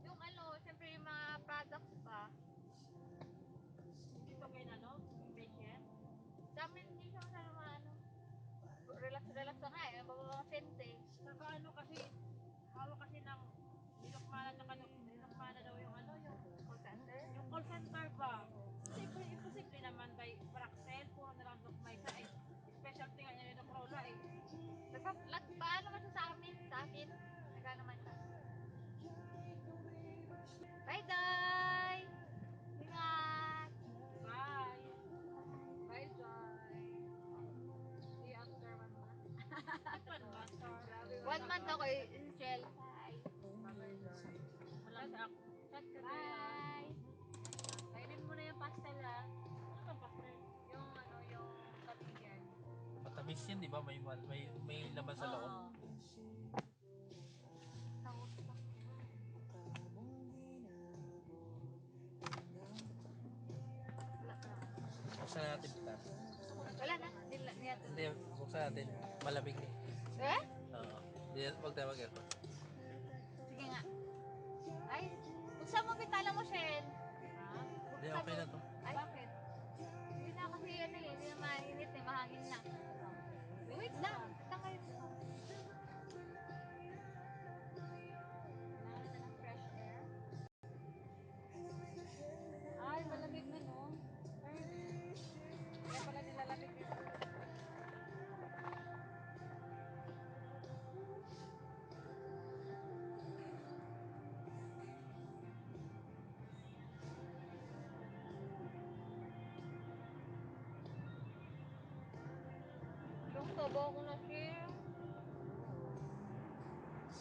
Yung ano, syempre yung mga products ba? Hindi pa kayo na, no? Patient? Sa amin, hindi siya masyado ano. Relax na nga eh. Bababang sente. Saka ano kasi, hawak kasi ng nilokmana na nilokmana daw yung ano, yung Call center. yung call center ba? Kasi imposible naman kay parang cellphone na lang dokmay ka eh. Specialty nga niya yung Corolla eh. Paano naman siya sa amin? Sa akin? Nagano naman siya. Bye, Day! Ingat! Bye! Bye, Joy! See you after 1 month. 1 month? Grabe, 1 month ako in Shell. Bye! Bye, Joy. Wala sa ako. Chat ka Bye! Kainin mo na yung pastel ha. Ano bang pastel? Yung ano, yung kabigyan. Matamis yan, di ba? May laman sa loob. Buksan natin kita. Wala na. Niyat. Hindi, buksan natin. Malamig eh. Eh? Oo. Huwag tayo mag-aircon. Sige nga. Ay, buksan mo bitala mo, Shell. Ha? Hindi, okay na to. Ay, bakit? Hindi na kasi ano eh. Hindi na mainit eh. Mahangin na. Wait lang. Tangay mo. Kailangan na ng fresh air. Ay, malamig na no? Fairness. Kaya pala nilalamig dito. Yung taba ko na, Shell.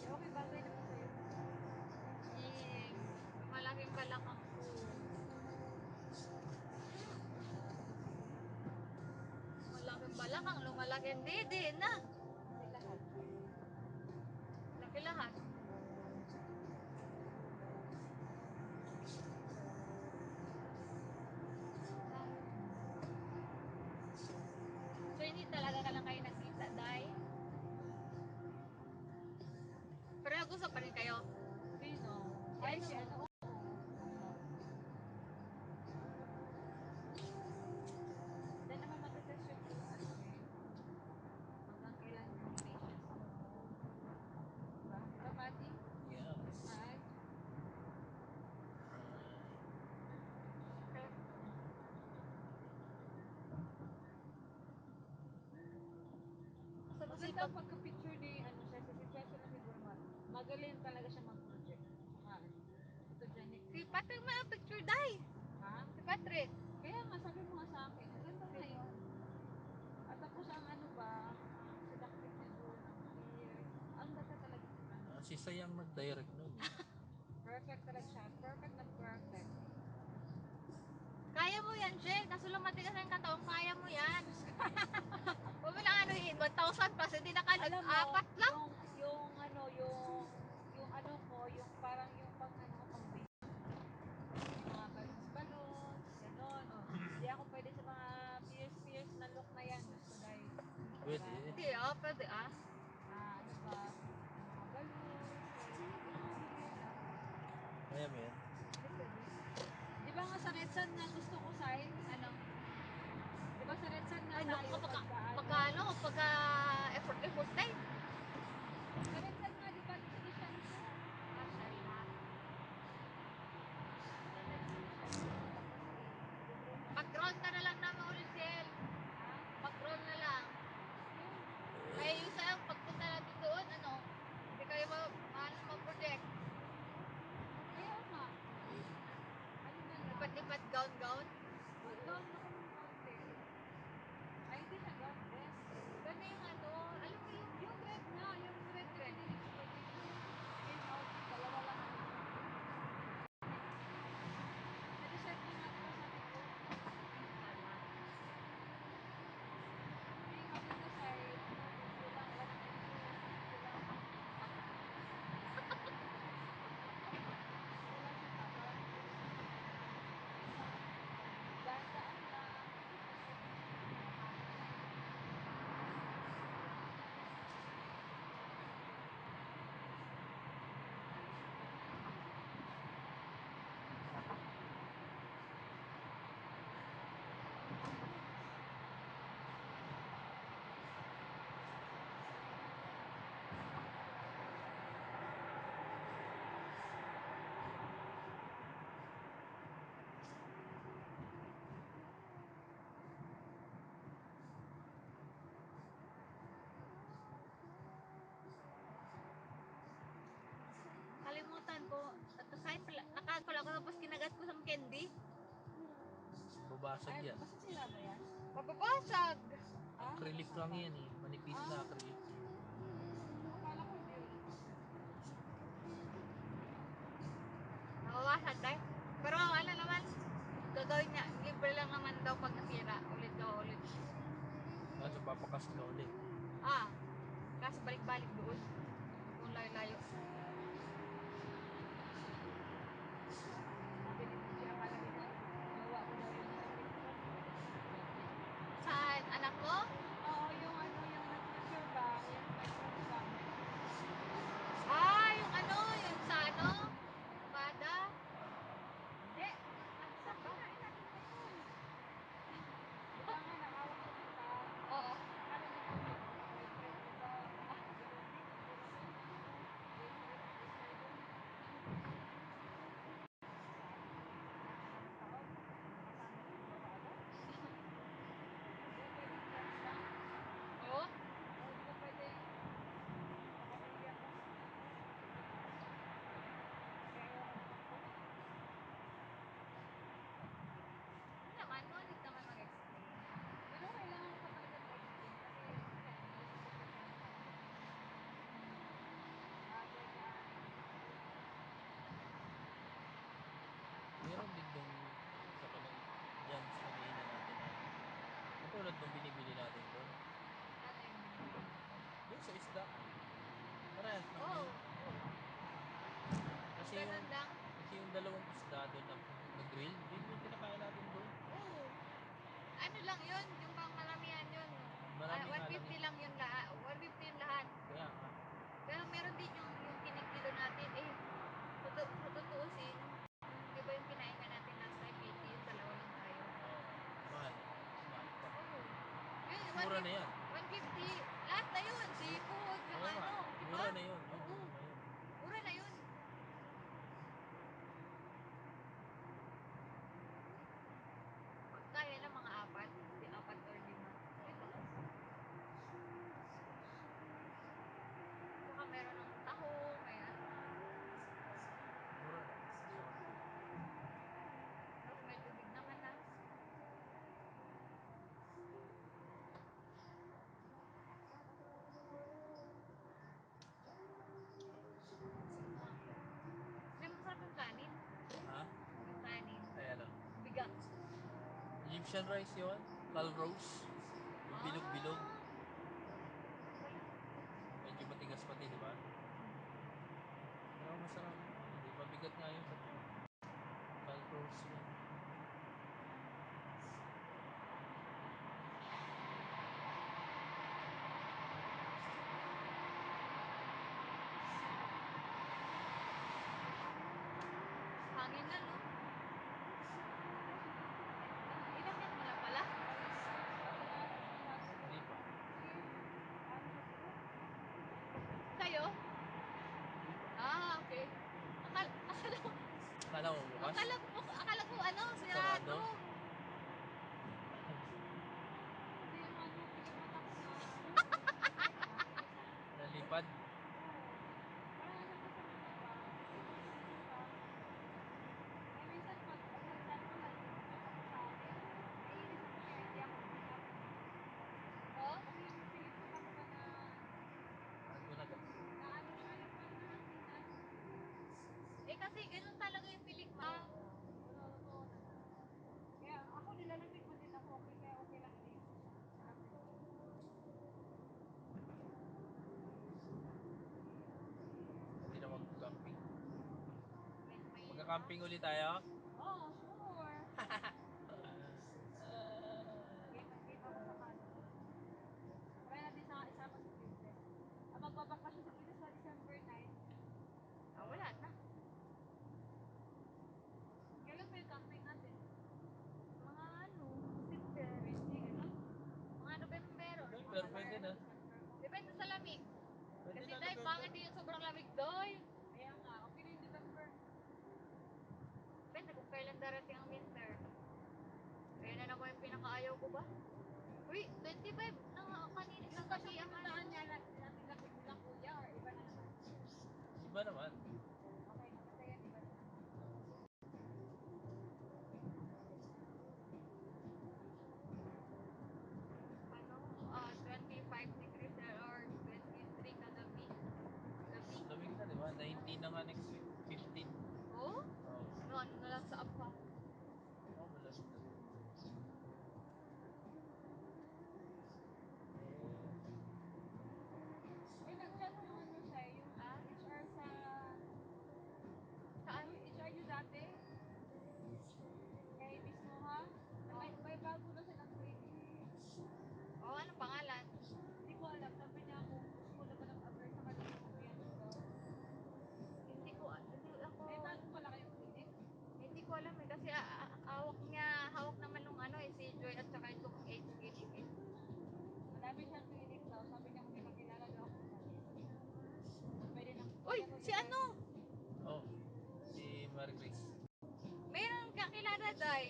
Okay, bagay naman sa'yo. Malaking balakang ko. Malaking balakang, lumalaking didi na. Hindi lahat. Laki lahat. So hindi talaga ka lang kayo nagkita, Day? Pero nag-usap pa rin kayo? Sino? Si Ay, ano? si ano? Hindi naman mag-test yung ano eh. Hanggang kailan yung patience mo. Diba? Diba, Mati? Yes. Ay. Maganda ang pagka-picture ni ano siya, si Chelsea na siguro magaling talaga siya mag-project. Saka ano, photogenic. Si Patrick may picture, Day. Ha? Si Patrick. Kaya nga, sabi mo nga sa akin, ang ganda nga yun. At tapos ang ano ba, ang seductive niya doon, ang clear. Ang ganda talaga siya. Si Sayang nag-direct nun. Perfect talaga siya. Perfect na perfect. Kaya mo yan, Jen. Kaso lumatigas na yung kataon, kaya mo yan. Huwag mo na ano yun, 1,000 plus, hindi nakalag, Alam mo, apat lang. yung ano, yung ano ko, yung parang yung pang ano, pang yung mga balloons, gano'n. Hindi ako pwede sa mga fierce na look na yan. So, dahil, Pwede. Hindi pwede ano ba, mga balloons, Kaya mo yan. di ba nga sa Red Sun na gusto ko sign? Ano? Di ba sa Red Sun nga Ay, tayo naku, pagka pagka effort day. Sa Red Sun nga, di ba nag-initial ko? Mag-roll ka na lang naman ulit, Shell. Mag-roll na lang. Kaya yung sa'yo, pagpunta natin doon, ano, hindi kayo ma-project. Kaya nga. Ano na lang? Lipat-lipat, gown-gown. Mag-gown ako ng konti. Ay, hindi siya gown dress. Ganda yung ano, alam mo yung Yung red dress. Skin outfit, dalawa lang ako. Nag-reserve ko nga diba sabi ko? Hindi, maganda siya eh. Ano, lang, 1 and 2. Lang. Wala siya ba? Parang tapos kinagat ko ng candy. Babasag yan. Basta sila mo yan? Mapapasag. Acrylic lang yan eh. Manipis na acrylic. Akala ko hindi ulit. Mapapasag tayo. Pero ano naman, gagawin niya, libre lang naman daw pag nasira. Ulit daw ulit. So papakas ka ulit. Kaso balik-balik doon. Kung layo-layo. Sabi din mo pinakalagay na. Gawa ko daw yung electric. Saan? Anak mo? Oo, yung ano, yung nag-picture ba? Yung microphone gamit. Yung ano, yung sa ano? Bada? Hindi. Sabihin natin ngayon. Di ba nga nakawak ko kita? Oo. Akala mo po may electric dito. Oo? Hindi naman, no need naman mag-explain. Pero kailangan ko talaga explain kasi Meron din dong sa kanang dyan sa kanina natin na katulad nung binibili natin doon. Ano yun? Doon sa isda. Parehas lang Oo. yun. Kasi Ganun lang. yung dalawang isda doon na grill, yun yung kinakain natin doon. Oo. Ano lang yun, yung pang maramihan yun. Marami nga lang 150 lang yun lahat. 150 yung lahat. Kaya nga. Pero meron din yung kinikilo natin tutuusin. Di ba yung kinain ka natin last time, 80, yung dalawa lang tayo. Mahal. Mahal pa. Oo. Yun, Mura na yan. 150. Lahat na yun. Seafood, yung Oo nga. ano. Di ba? Mura na yun. Yun, Oo. yun na yun. Mura na yun. Pag kaya na mga apat, di 4 or 5. Ito. Saka meron ng taho, may ano. Mura na. Tapos may tubig naman na. Hindi masarap yung kanin. Ha? Yung kanin. Ay ano? Bigat. Egyptian rice yun. Calrose. Yung bilog-bilog. Medyo matigas pati, di ba? Pero masarap. Hindi mabigat nga yung pati. Calrose yun. Hangin na, no? Inakit mo na pala. Hindi pa. Sa'yo? Okay. Akala ko bukas? akala ko ano, Sarado? sirado. Kasi yung ano, pinagmata ko na Nalipad? parang naman sa mga ba, eh minsan pag nag-chat ko lang, ako sa akin, naiinis ako kaya hindi ako pinap. Oh? Kasi yung Philippines ako ba na Ano na ka? ano siya yung parang Kasi ganun talaga yung pilik mo. kaya ako nilalamig mo din ako, okay kaya okay lang din. Hindi na mag-camping. Magka-camping ulit tayo? Oh, sure. Kita ko sa kanto. Try natin sa isama sa Princess. Magbabakasyon sa Princess sa December 9. Wala na. Kailan pa yung camping natin? Mga ano, September. Mga November. November, pwede na. Depende sa lamig. Pwede Kasi na dahil November. pangit yung sobrang lamig doy. Kaya nga, okay na yung December. Depende kung kailan darating ang winter. Kaya na naman yung pinakaayaw ko ba? Uy, 25 na kanina Yung sa ba gabi siya ang pinuntahan ano. niya nila kuya or iba na naman? Iba naman. Okay, kasi yan iba na naman. na nga next week. 15. Oo? Oo. Ano na lang sa apa. Oo, malamig na. Ay, nag-chat yung ano sa'yo, yung HR sa... Saan? Yung HR nyo dati? Kay Miss Noha? May bago na silang clinic. Oo, ano pangalan? Hindi ko alam, sabi niya kung gusto na ba nag-apply sa kanila kung yan daw. Hindi ako... May bago pala kayong clinic? Hindi ko alam eh, kasi hawak naman nung ano eh, si Joy at saka itong age clinic eh. Madami siyang clinic daw, sabi niya kung may kakilala daw ako. Pwede na. Uy, si ano? Oh, si Marie Grace. Mayroon kakilala, Day.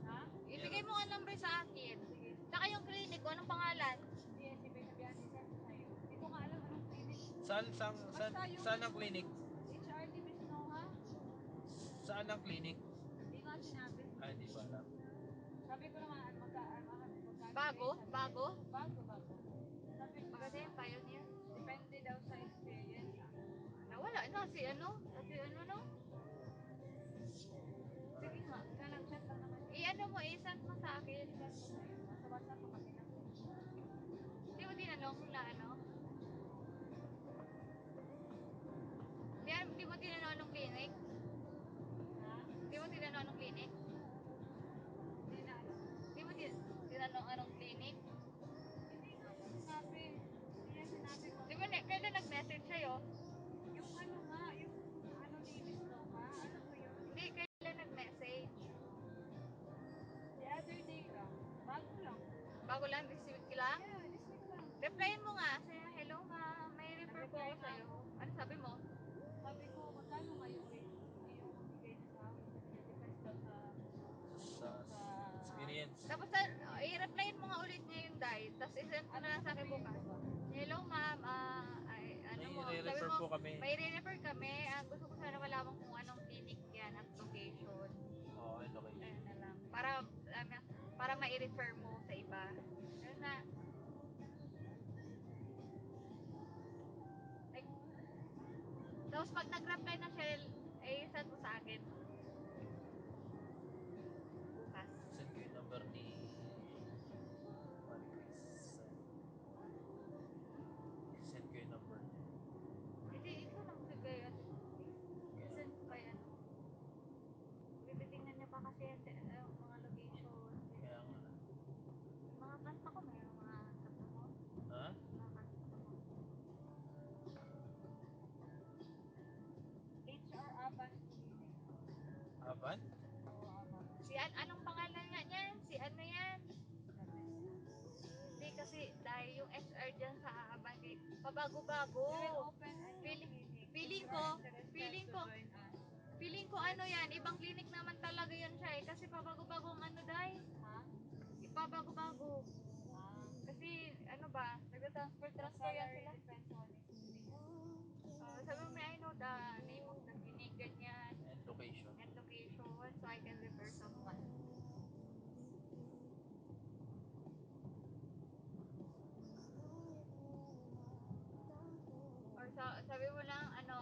Ha? Ibigay mo ang number sa akin. Tsaka yung clinic ko, anong pangalan? Hindi, sabi sabihan ni Sir sa'yo. Hindi ko nga alam anong clinic. Saan ang clinic? HR ni Miss Noha? Saan ang clinic? Hindi nga sinabi. Ah, hindi ba alam. Sabi ko naman, magkano. Bago? Bago? Bago. Sabi ko, Maganda yung pioneer. depende daw sa experience. Nawala na si ano? Si ano no? Sige nga. Nag-chat lang naman. I-ano mo, i-send mo sa akin. Sa WhatsApp ko kami lang. Hindi mo tinanong na ano? Hindi mo tinanong anong clinic? Ha? Hindi mo tinanong anong clinic? Hindi na alam. Hindi mo tinanong anong clinic? Hindi nga siya sinabi. Hindi niya sinabi ko. Di ba kailan nag-message sa'yo? Yung ano nga, yung ano ni Miss Noha, ano mo yun? Hindi, kailan nag-message? The other day lang. Bago lang. Bago lang, this week lang? Yeah, this week lang. Replyin mo nga. Say, hello ma'am, may refer po ako sa'yo. Ano sabi mo? Sabi ko, magkano nga yung rate? Yung bigay niya sa akin. Depends daw Sa experience. Tapos, i-replyin mo nga ulit niya yung dahil. Tapos, isend ko na lang sa akin bukas. Hello ma'am, May mo, re-refer po kami. may re-refer kami. Gusto ko sana malaman kung anong clinic yan at location. Oo, ito kayo. Ayun na lang. Para ma-refer mo sa iba. Ayun na. Like, tapos pag nag-reply na siya, send mo sa akin. Bukas. Send ko yung number ni Marie Grace. Send ko yung number niya. Hindi, ikaw lang bigay at send ko kay ano. Bibitingnan niya pa kasi yung mga location. Kaya nga. Mga kanta ko, may mga kanta mo. Ha? Mga kanta ko. HR Aban Clinic. Aban? Oo, Aban. Anong pangalan nga niyan? Si ano yan? Hindi kasi dahil yung HR dyan sa Aaban kay pabago-bago. They will open a new Feeling- clinic. feeling If you ko, are interested feeling to ko. join us. Feeling ko ano yan, ibang clinic naman talaga yun siya eh. Kasi pabago-bago ang ano dahil. Ha? Ipabago-bago. Ah. Kasi ano ba, nag-transfer yan Salary sila. depends on experience. Sabi mo, I know the name of the clinic, ganyan. And location. And location, so I can refer someone. Or sabi mo lang, ano,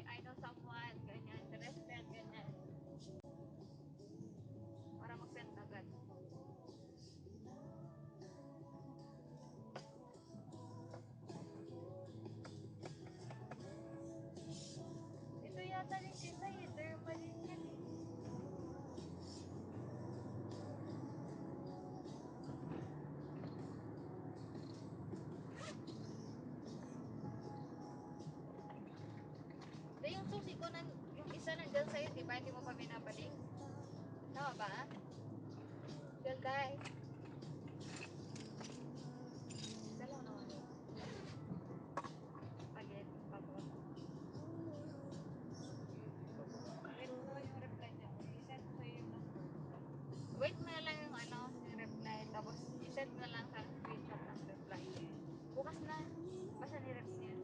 I know someone, ganyan, interested, ganyan. Para mag-send agad. Ito yata rin kita eh, derma din yan eh. Dahil yung susi ko, yung isa nandyan sa'yo, di ba? Hindi mo pa binabalik? Tama ba? Dalday. Dalaw naman yun. Spaghetti, pababa. Wait mo yung reply niya. I-send ko sa'yo yung number. Wait mo na lang yung ano, yung reply. Tapos, isend mo na lang sa screenshot ng reply. Bukas na. Basta ni-rep niya.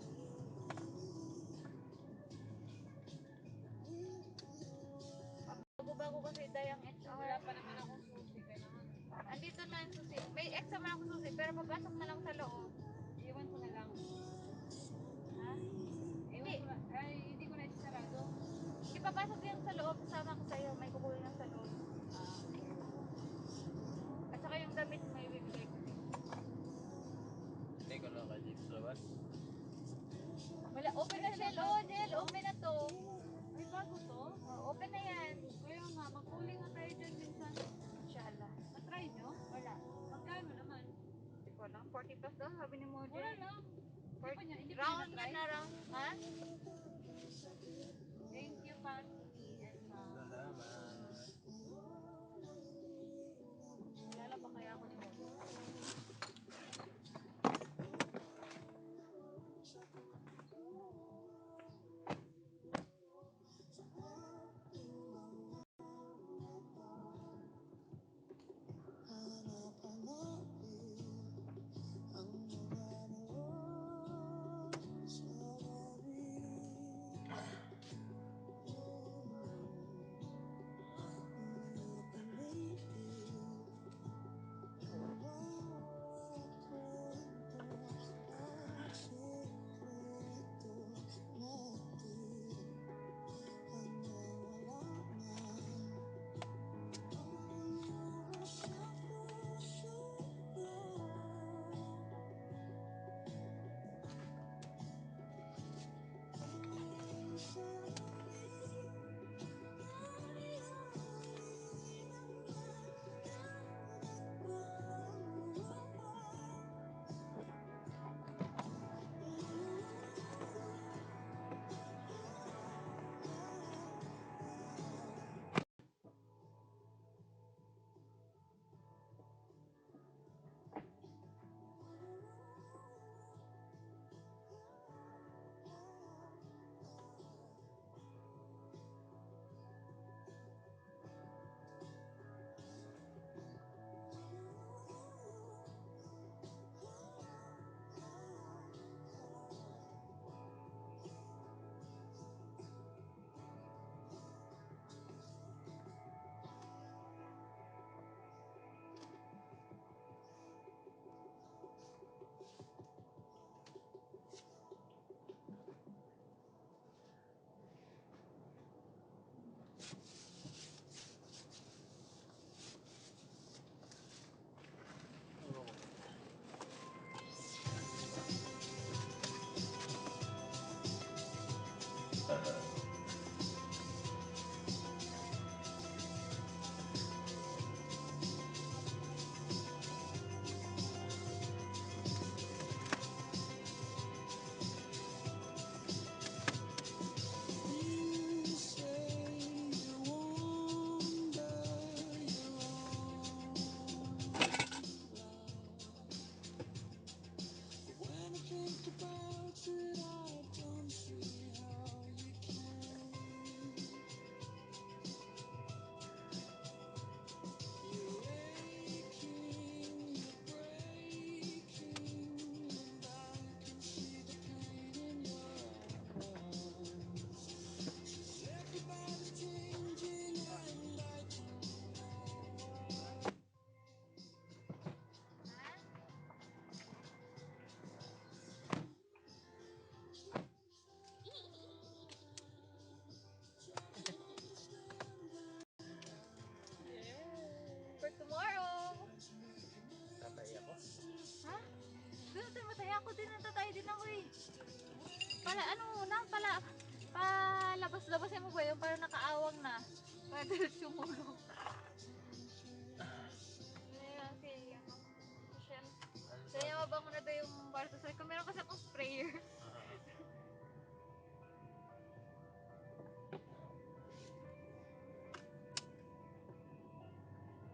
Bago-bago kasi dayang HR. Wala pa naman akong susi. Kailangan. Andito na yung susi. May extra man ako susi, pero papasok na lang sa loob. Iwan ko na lang. Ha? Iwan ko na. Ay, hindi ko na isasarado. sasama ako sa'yo. May kukunin lang sa loob. At saka yung damit mo ibibigay ko. Hindi ko lang kayo dito sa labas. Wala, open na Jel. Oh, Jel, open na to. Ay, bago to? Oh, open na yan. Kaya nga, magkuling nga tayo dyan minsan. Inshallah. Na-try nyo? Wala. Magkano naman? Hindi ko lang. 40 plus daw, sabi ni mo, Mura Jel. lang. Hindi pa niya, hindi pa Round niya yan na round. Ha? Thank you, Patty. Salamat. Kilala ba kaya ako ni mo? For tomorrow. Tatay ako. Ha? Doon tayo mataya ako din. Natatay din ako eh. Pala ano na, palabas-labasin mo ba yun? Para nakaawang na. Para diretso sumulong. Ayan, si ano. Kaya mabango na daw yung kwarto. Sabi ko, meron kasi akong sprayer.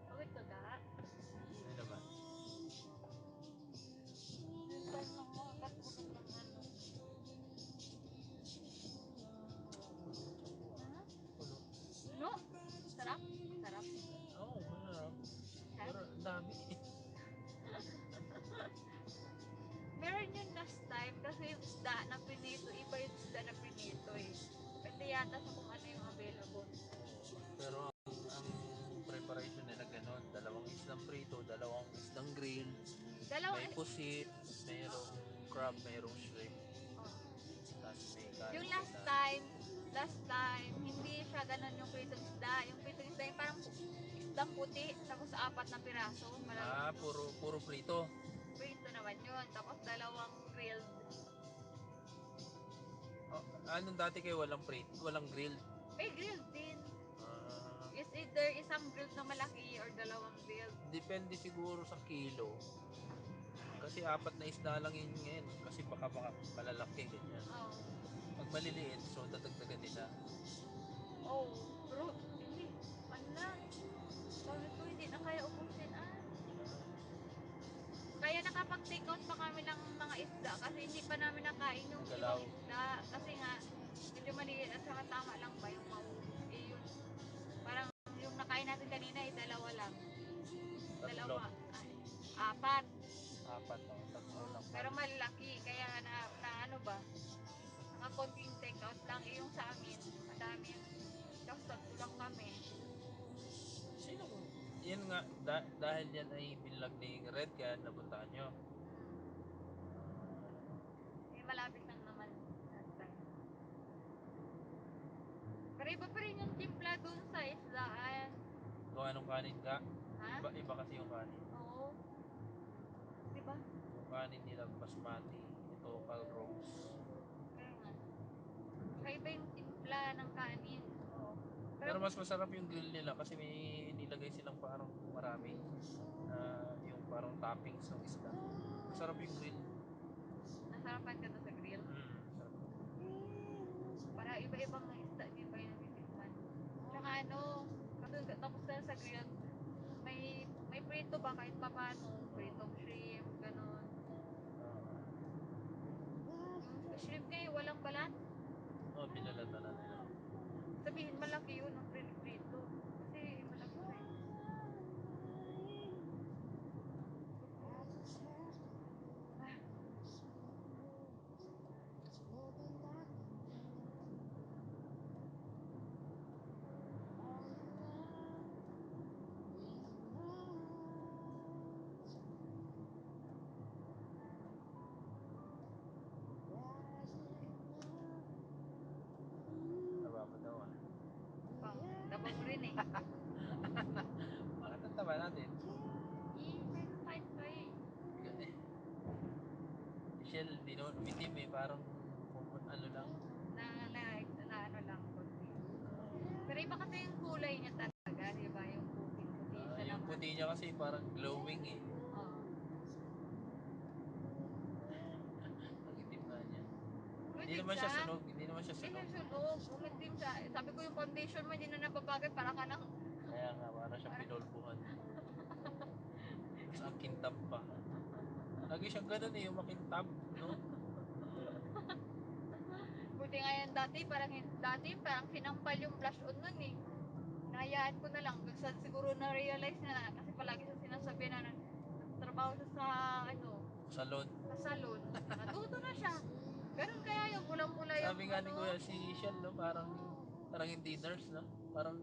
Pagod ka ka? Ano naman? Yung time lang makakatulog ng ano. Ha? Puno. No? Sarap? Sarap? Oo, masarap. Pero Sarap? ang dami. Meron yun last time kasi yung isda na pinito, iba yung isda na pinito eh. Pwede yata sa kung ano yung available. Pero ang preparation nila ganun. Dalawang isdang prito, dalawang isdang grill. Dalawang May pusit, mayroong crab, mayroong shrimp. Oh. Tapos may kanin. Yung sa last time, hindi siya ganun yung pritong isda. Yung pritong isda yung parang isdang puti, tapos 4 na piraso. Puro prito. Prito naman yun. Tapos 2 grilled. Oh, anong dati kayo walang prito, walang grilled? May grilled din. Ah, Is either isang grilled na malaki or 2 grilled. depende siguro sa kilo. Kasi 4 na isda lang yun ngayon. Kasi baka malalaki ganyan. Oh. Pag maliliit, so dadagdagan nila. Oh, pero hindi. Ano na? Sabi ko, hindi na kaya ubusin. Kaya nakapag-take out pa kami ng mga isda kasi hindi pa namin nakain yung Galaw. ibang isda. Kasi nga, medyo maliit at saka tama lang ba yung maubos. Eh yun, parang yung nakain natin kanina ay 2 lang. 2, Tatlo. 4. 4 to, tatlo lang. Pero malaki, kaya na ano ba, nakakonting take out lang. Eh yung sa amin, madami. Tapos 3 lang kami. Sino? Yan nga, dahil yan ay bilag ni Red kaya napuntahan nyo. Eh malapit lang naman that time. Pero iba pa rin yung timpla dun sa isdaan. Kung anong kanin ka, Ha? iba kasi yung kanin. Oo. Diba? Yung kanin nila basmati, ito pal rose. Kaya nga. Kaiba yung timpla ng kanin. Oo. Pero mas masarap yung grill nila kasi may nilagay silang parang marami na yung parang toppings ng isda. Masarap yung grill. nasarapan ka na sa grill. Sarap. Para iba-ibang isda din pa yung nabitikman. Tsaka ano, tapos na sa grill, may prito ba kahit pa paano, pritong shrimp, gano'n. Yung shrimp ngayon, walang balat. Oh, binalata na nila. Sabihin malaki yun ang prito. Kasi malaki na yun. Taba pa daw ah. Tabang rin eh. Bakit ang taba natin? Kahit pa eh. Shell, hindi may parang ano lang. Na ano lang, konti. Pero iba kasi yung kulay niya talaga, di ba? Yung puting-puti siya Yung naman. puti niya kasi parang glowing eh. Oo. Ang itim nga niya. Hindi Umitim naman siya siya. sunog. Hindi naman siya Hindi sunog. siya sunog. Umitim siya. Sabi ko yung foundation mo hindi na nababagay para ka nang... Kaya nga, para siya pinulbuhan. Tapos ang kintab pa. Lagi siyang ganun eh, yung makintab, no? Buti nga yan parang sinampal yung blush on nun eh. Nahayaan ko na lang. Siguro na-realize na kasi palagi siya sinasabi na trabaho siya sa Salon. sa salon. Natuto na siya. Ganun kaya yung pulang-pula yung Sabi nga ni Kuya si Shell, no? Parang hindi nurse, no? Parang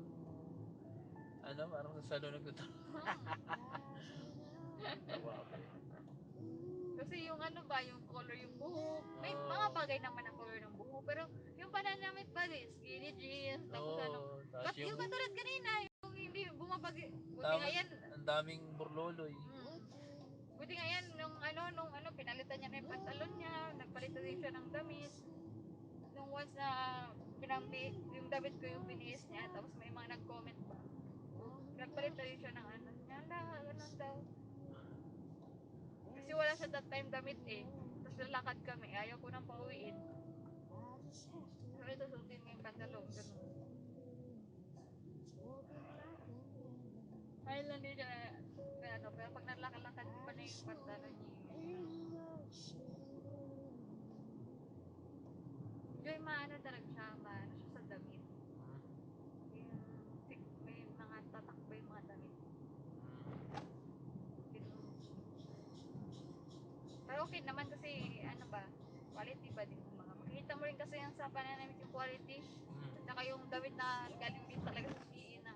sa salon nagtatrabaho. Tawa ako. Kasi yung yung color yung buhok. May mga bagay naman ang color ng buhok. Pero yung pananamit ba, skinny jeans, tapos Tapos yung katulad kanina, yung hindi bumabagi. Buti Tapos, nga yan, ang daming burloloy. buti nga yan, nung pinalitan niya na yung pantalon niya, nagpalitan din siya ng damit. Nung once na yung damit ko yung binihis niya, tapos may mga nag-comment pa. Nagpalitan din siya ng ganun daw. Kasi wala siya that time damit eh. Tapos lalakad kami, ayaw ko nang pauwiin. So ito, suotin mo yung pantalon, ganun. Ayaw lang din siya, pero pag nalakad pa na yung pantalon niya. Yung maano talaga siya, maano siya sa damit. May mga tatakbo yung mga damit. Pero okay naman kasi, quality ba din yung mga. Makikita mo rin kasi yan sa pananamit yung quality. At saka yung damit na galing din talaga sa CE na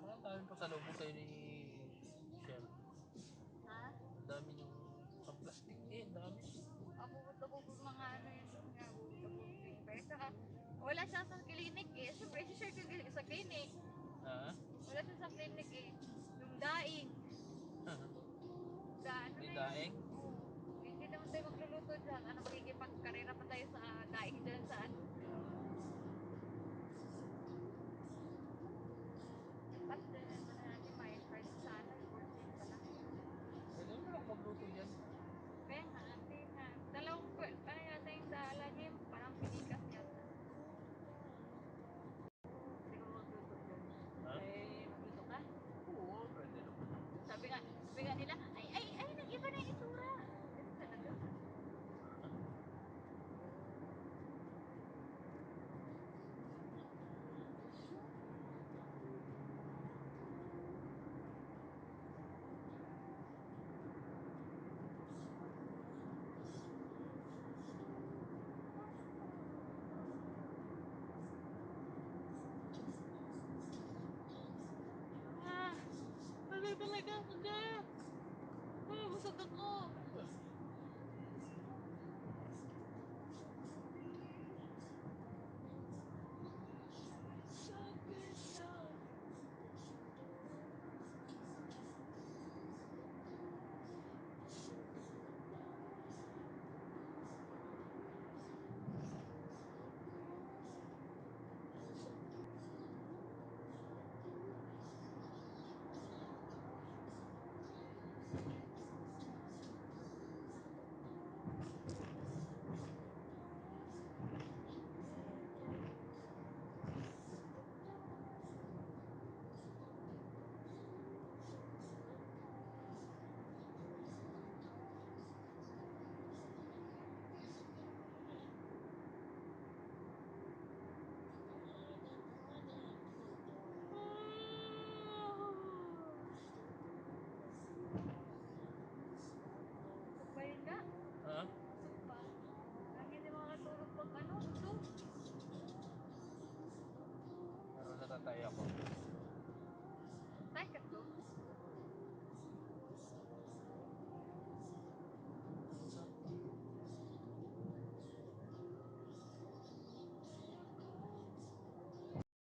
Parang ang dami pa sa loob sa'yo ni Shell. Ha? Ang dami yung pang-plastic eh, ang dami. Abubot mga ano yun. Abubot pero saka wala siya sa clinic eh. Siyempre, share ko sa clinic. Ha? Wala siya sa clinic eh. Yung daing. Ano May na yun? daing? Oo. Hindi naman tayo magluluto dyan. Ano, magkikipagkarera pa tayo sa daing dyan sa ano. At natin ma-try sana. Worth it pala. Pwede mo lang magluto dyan. Kaya nga, ate na. Ano yata yung dala niya, parang pinikas yata. Hindi ko magluto dyan. Ha? Eh, magluto ka? Oo, pwede naman. Sabi nga nila, ay, nag-iba na yung itsura. Kasi talaga. Ano talaga? Hindi. Busog ako. Bayin nga. Ha? Busog pa. Ang hindi makatulog pag ano, busog. Pero natatay ako.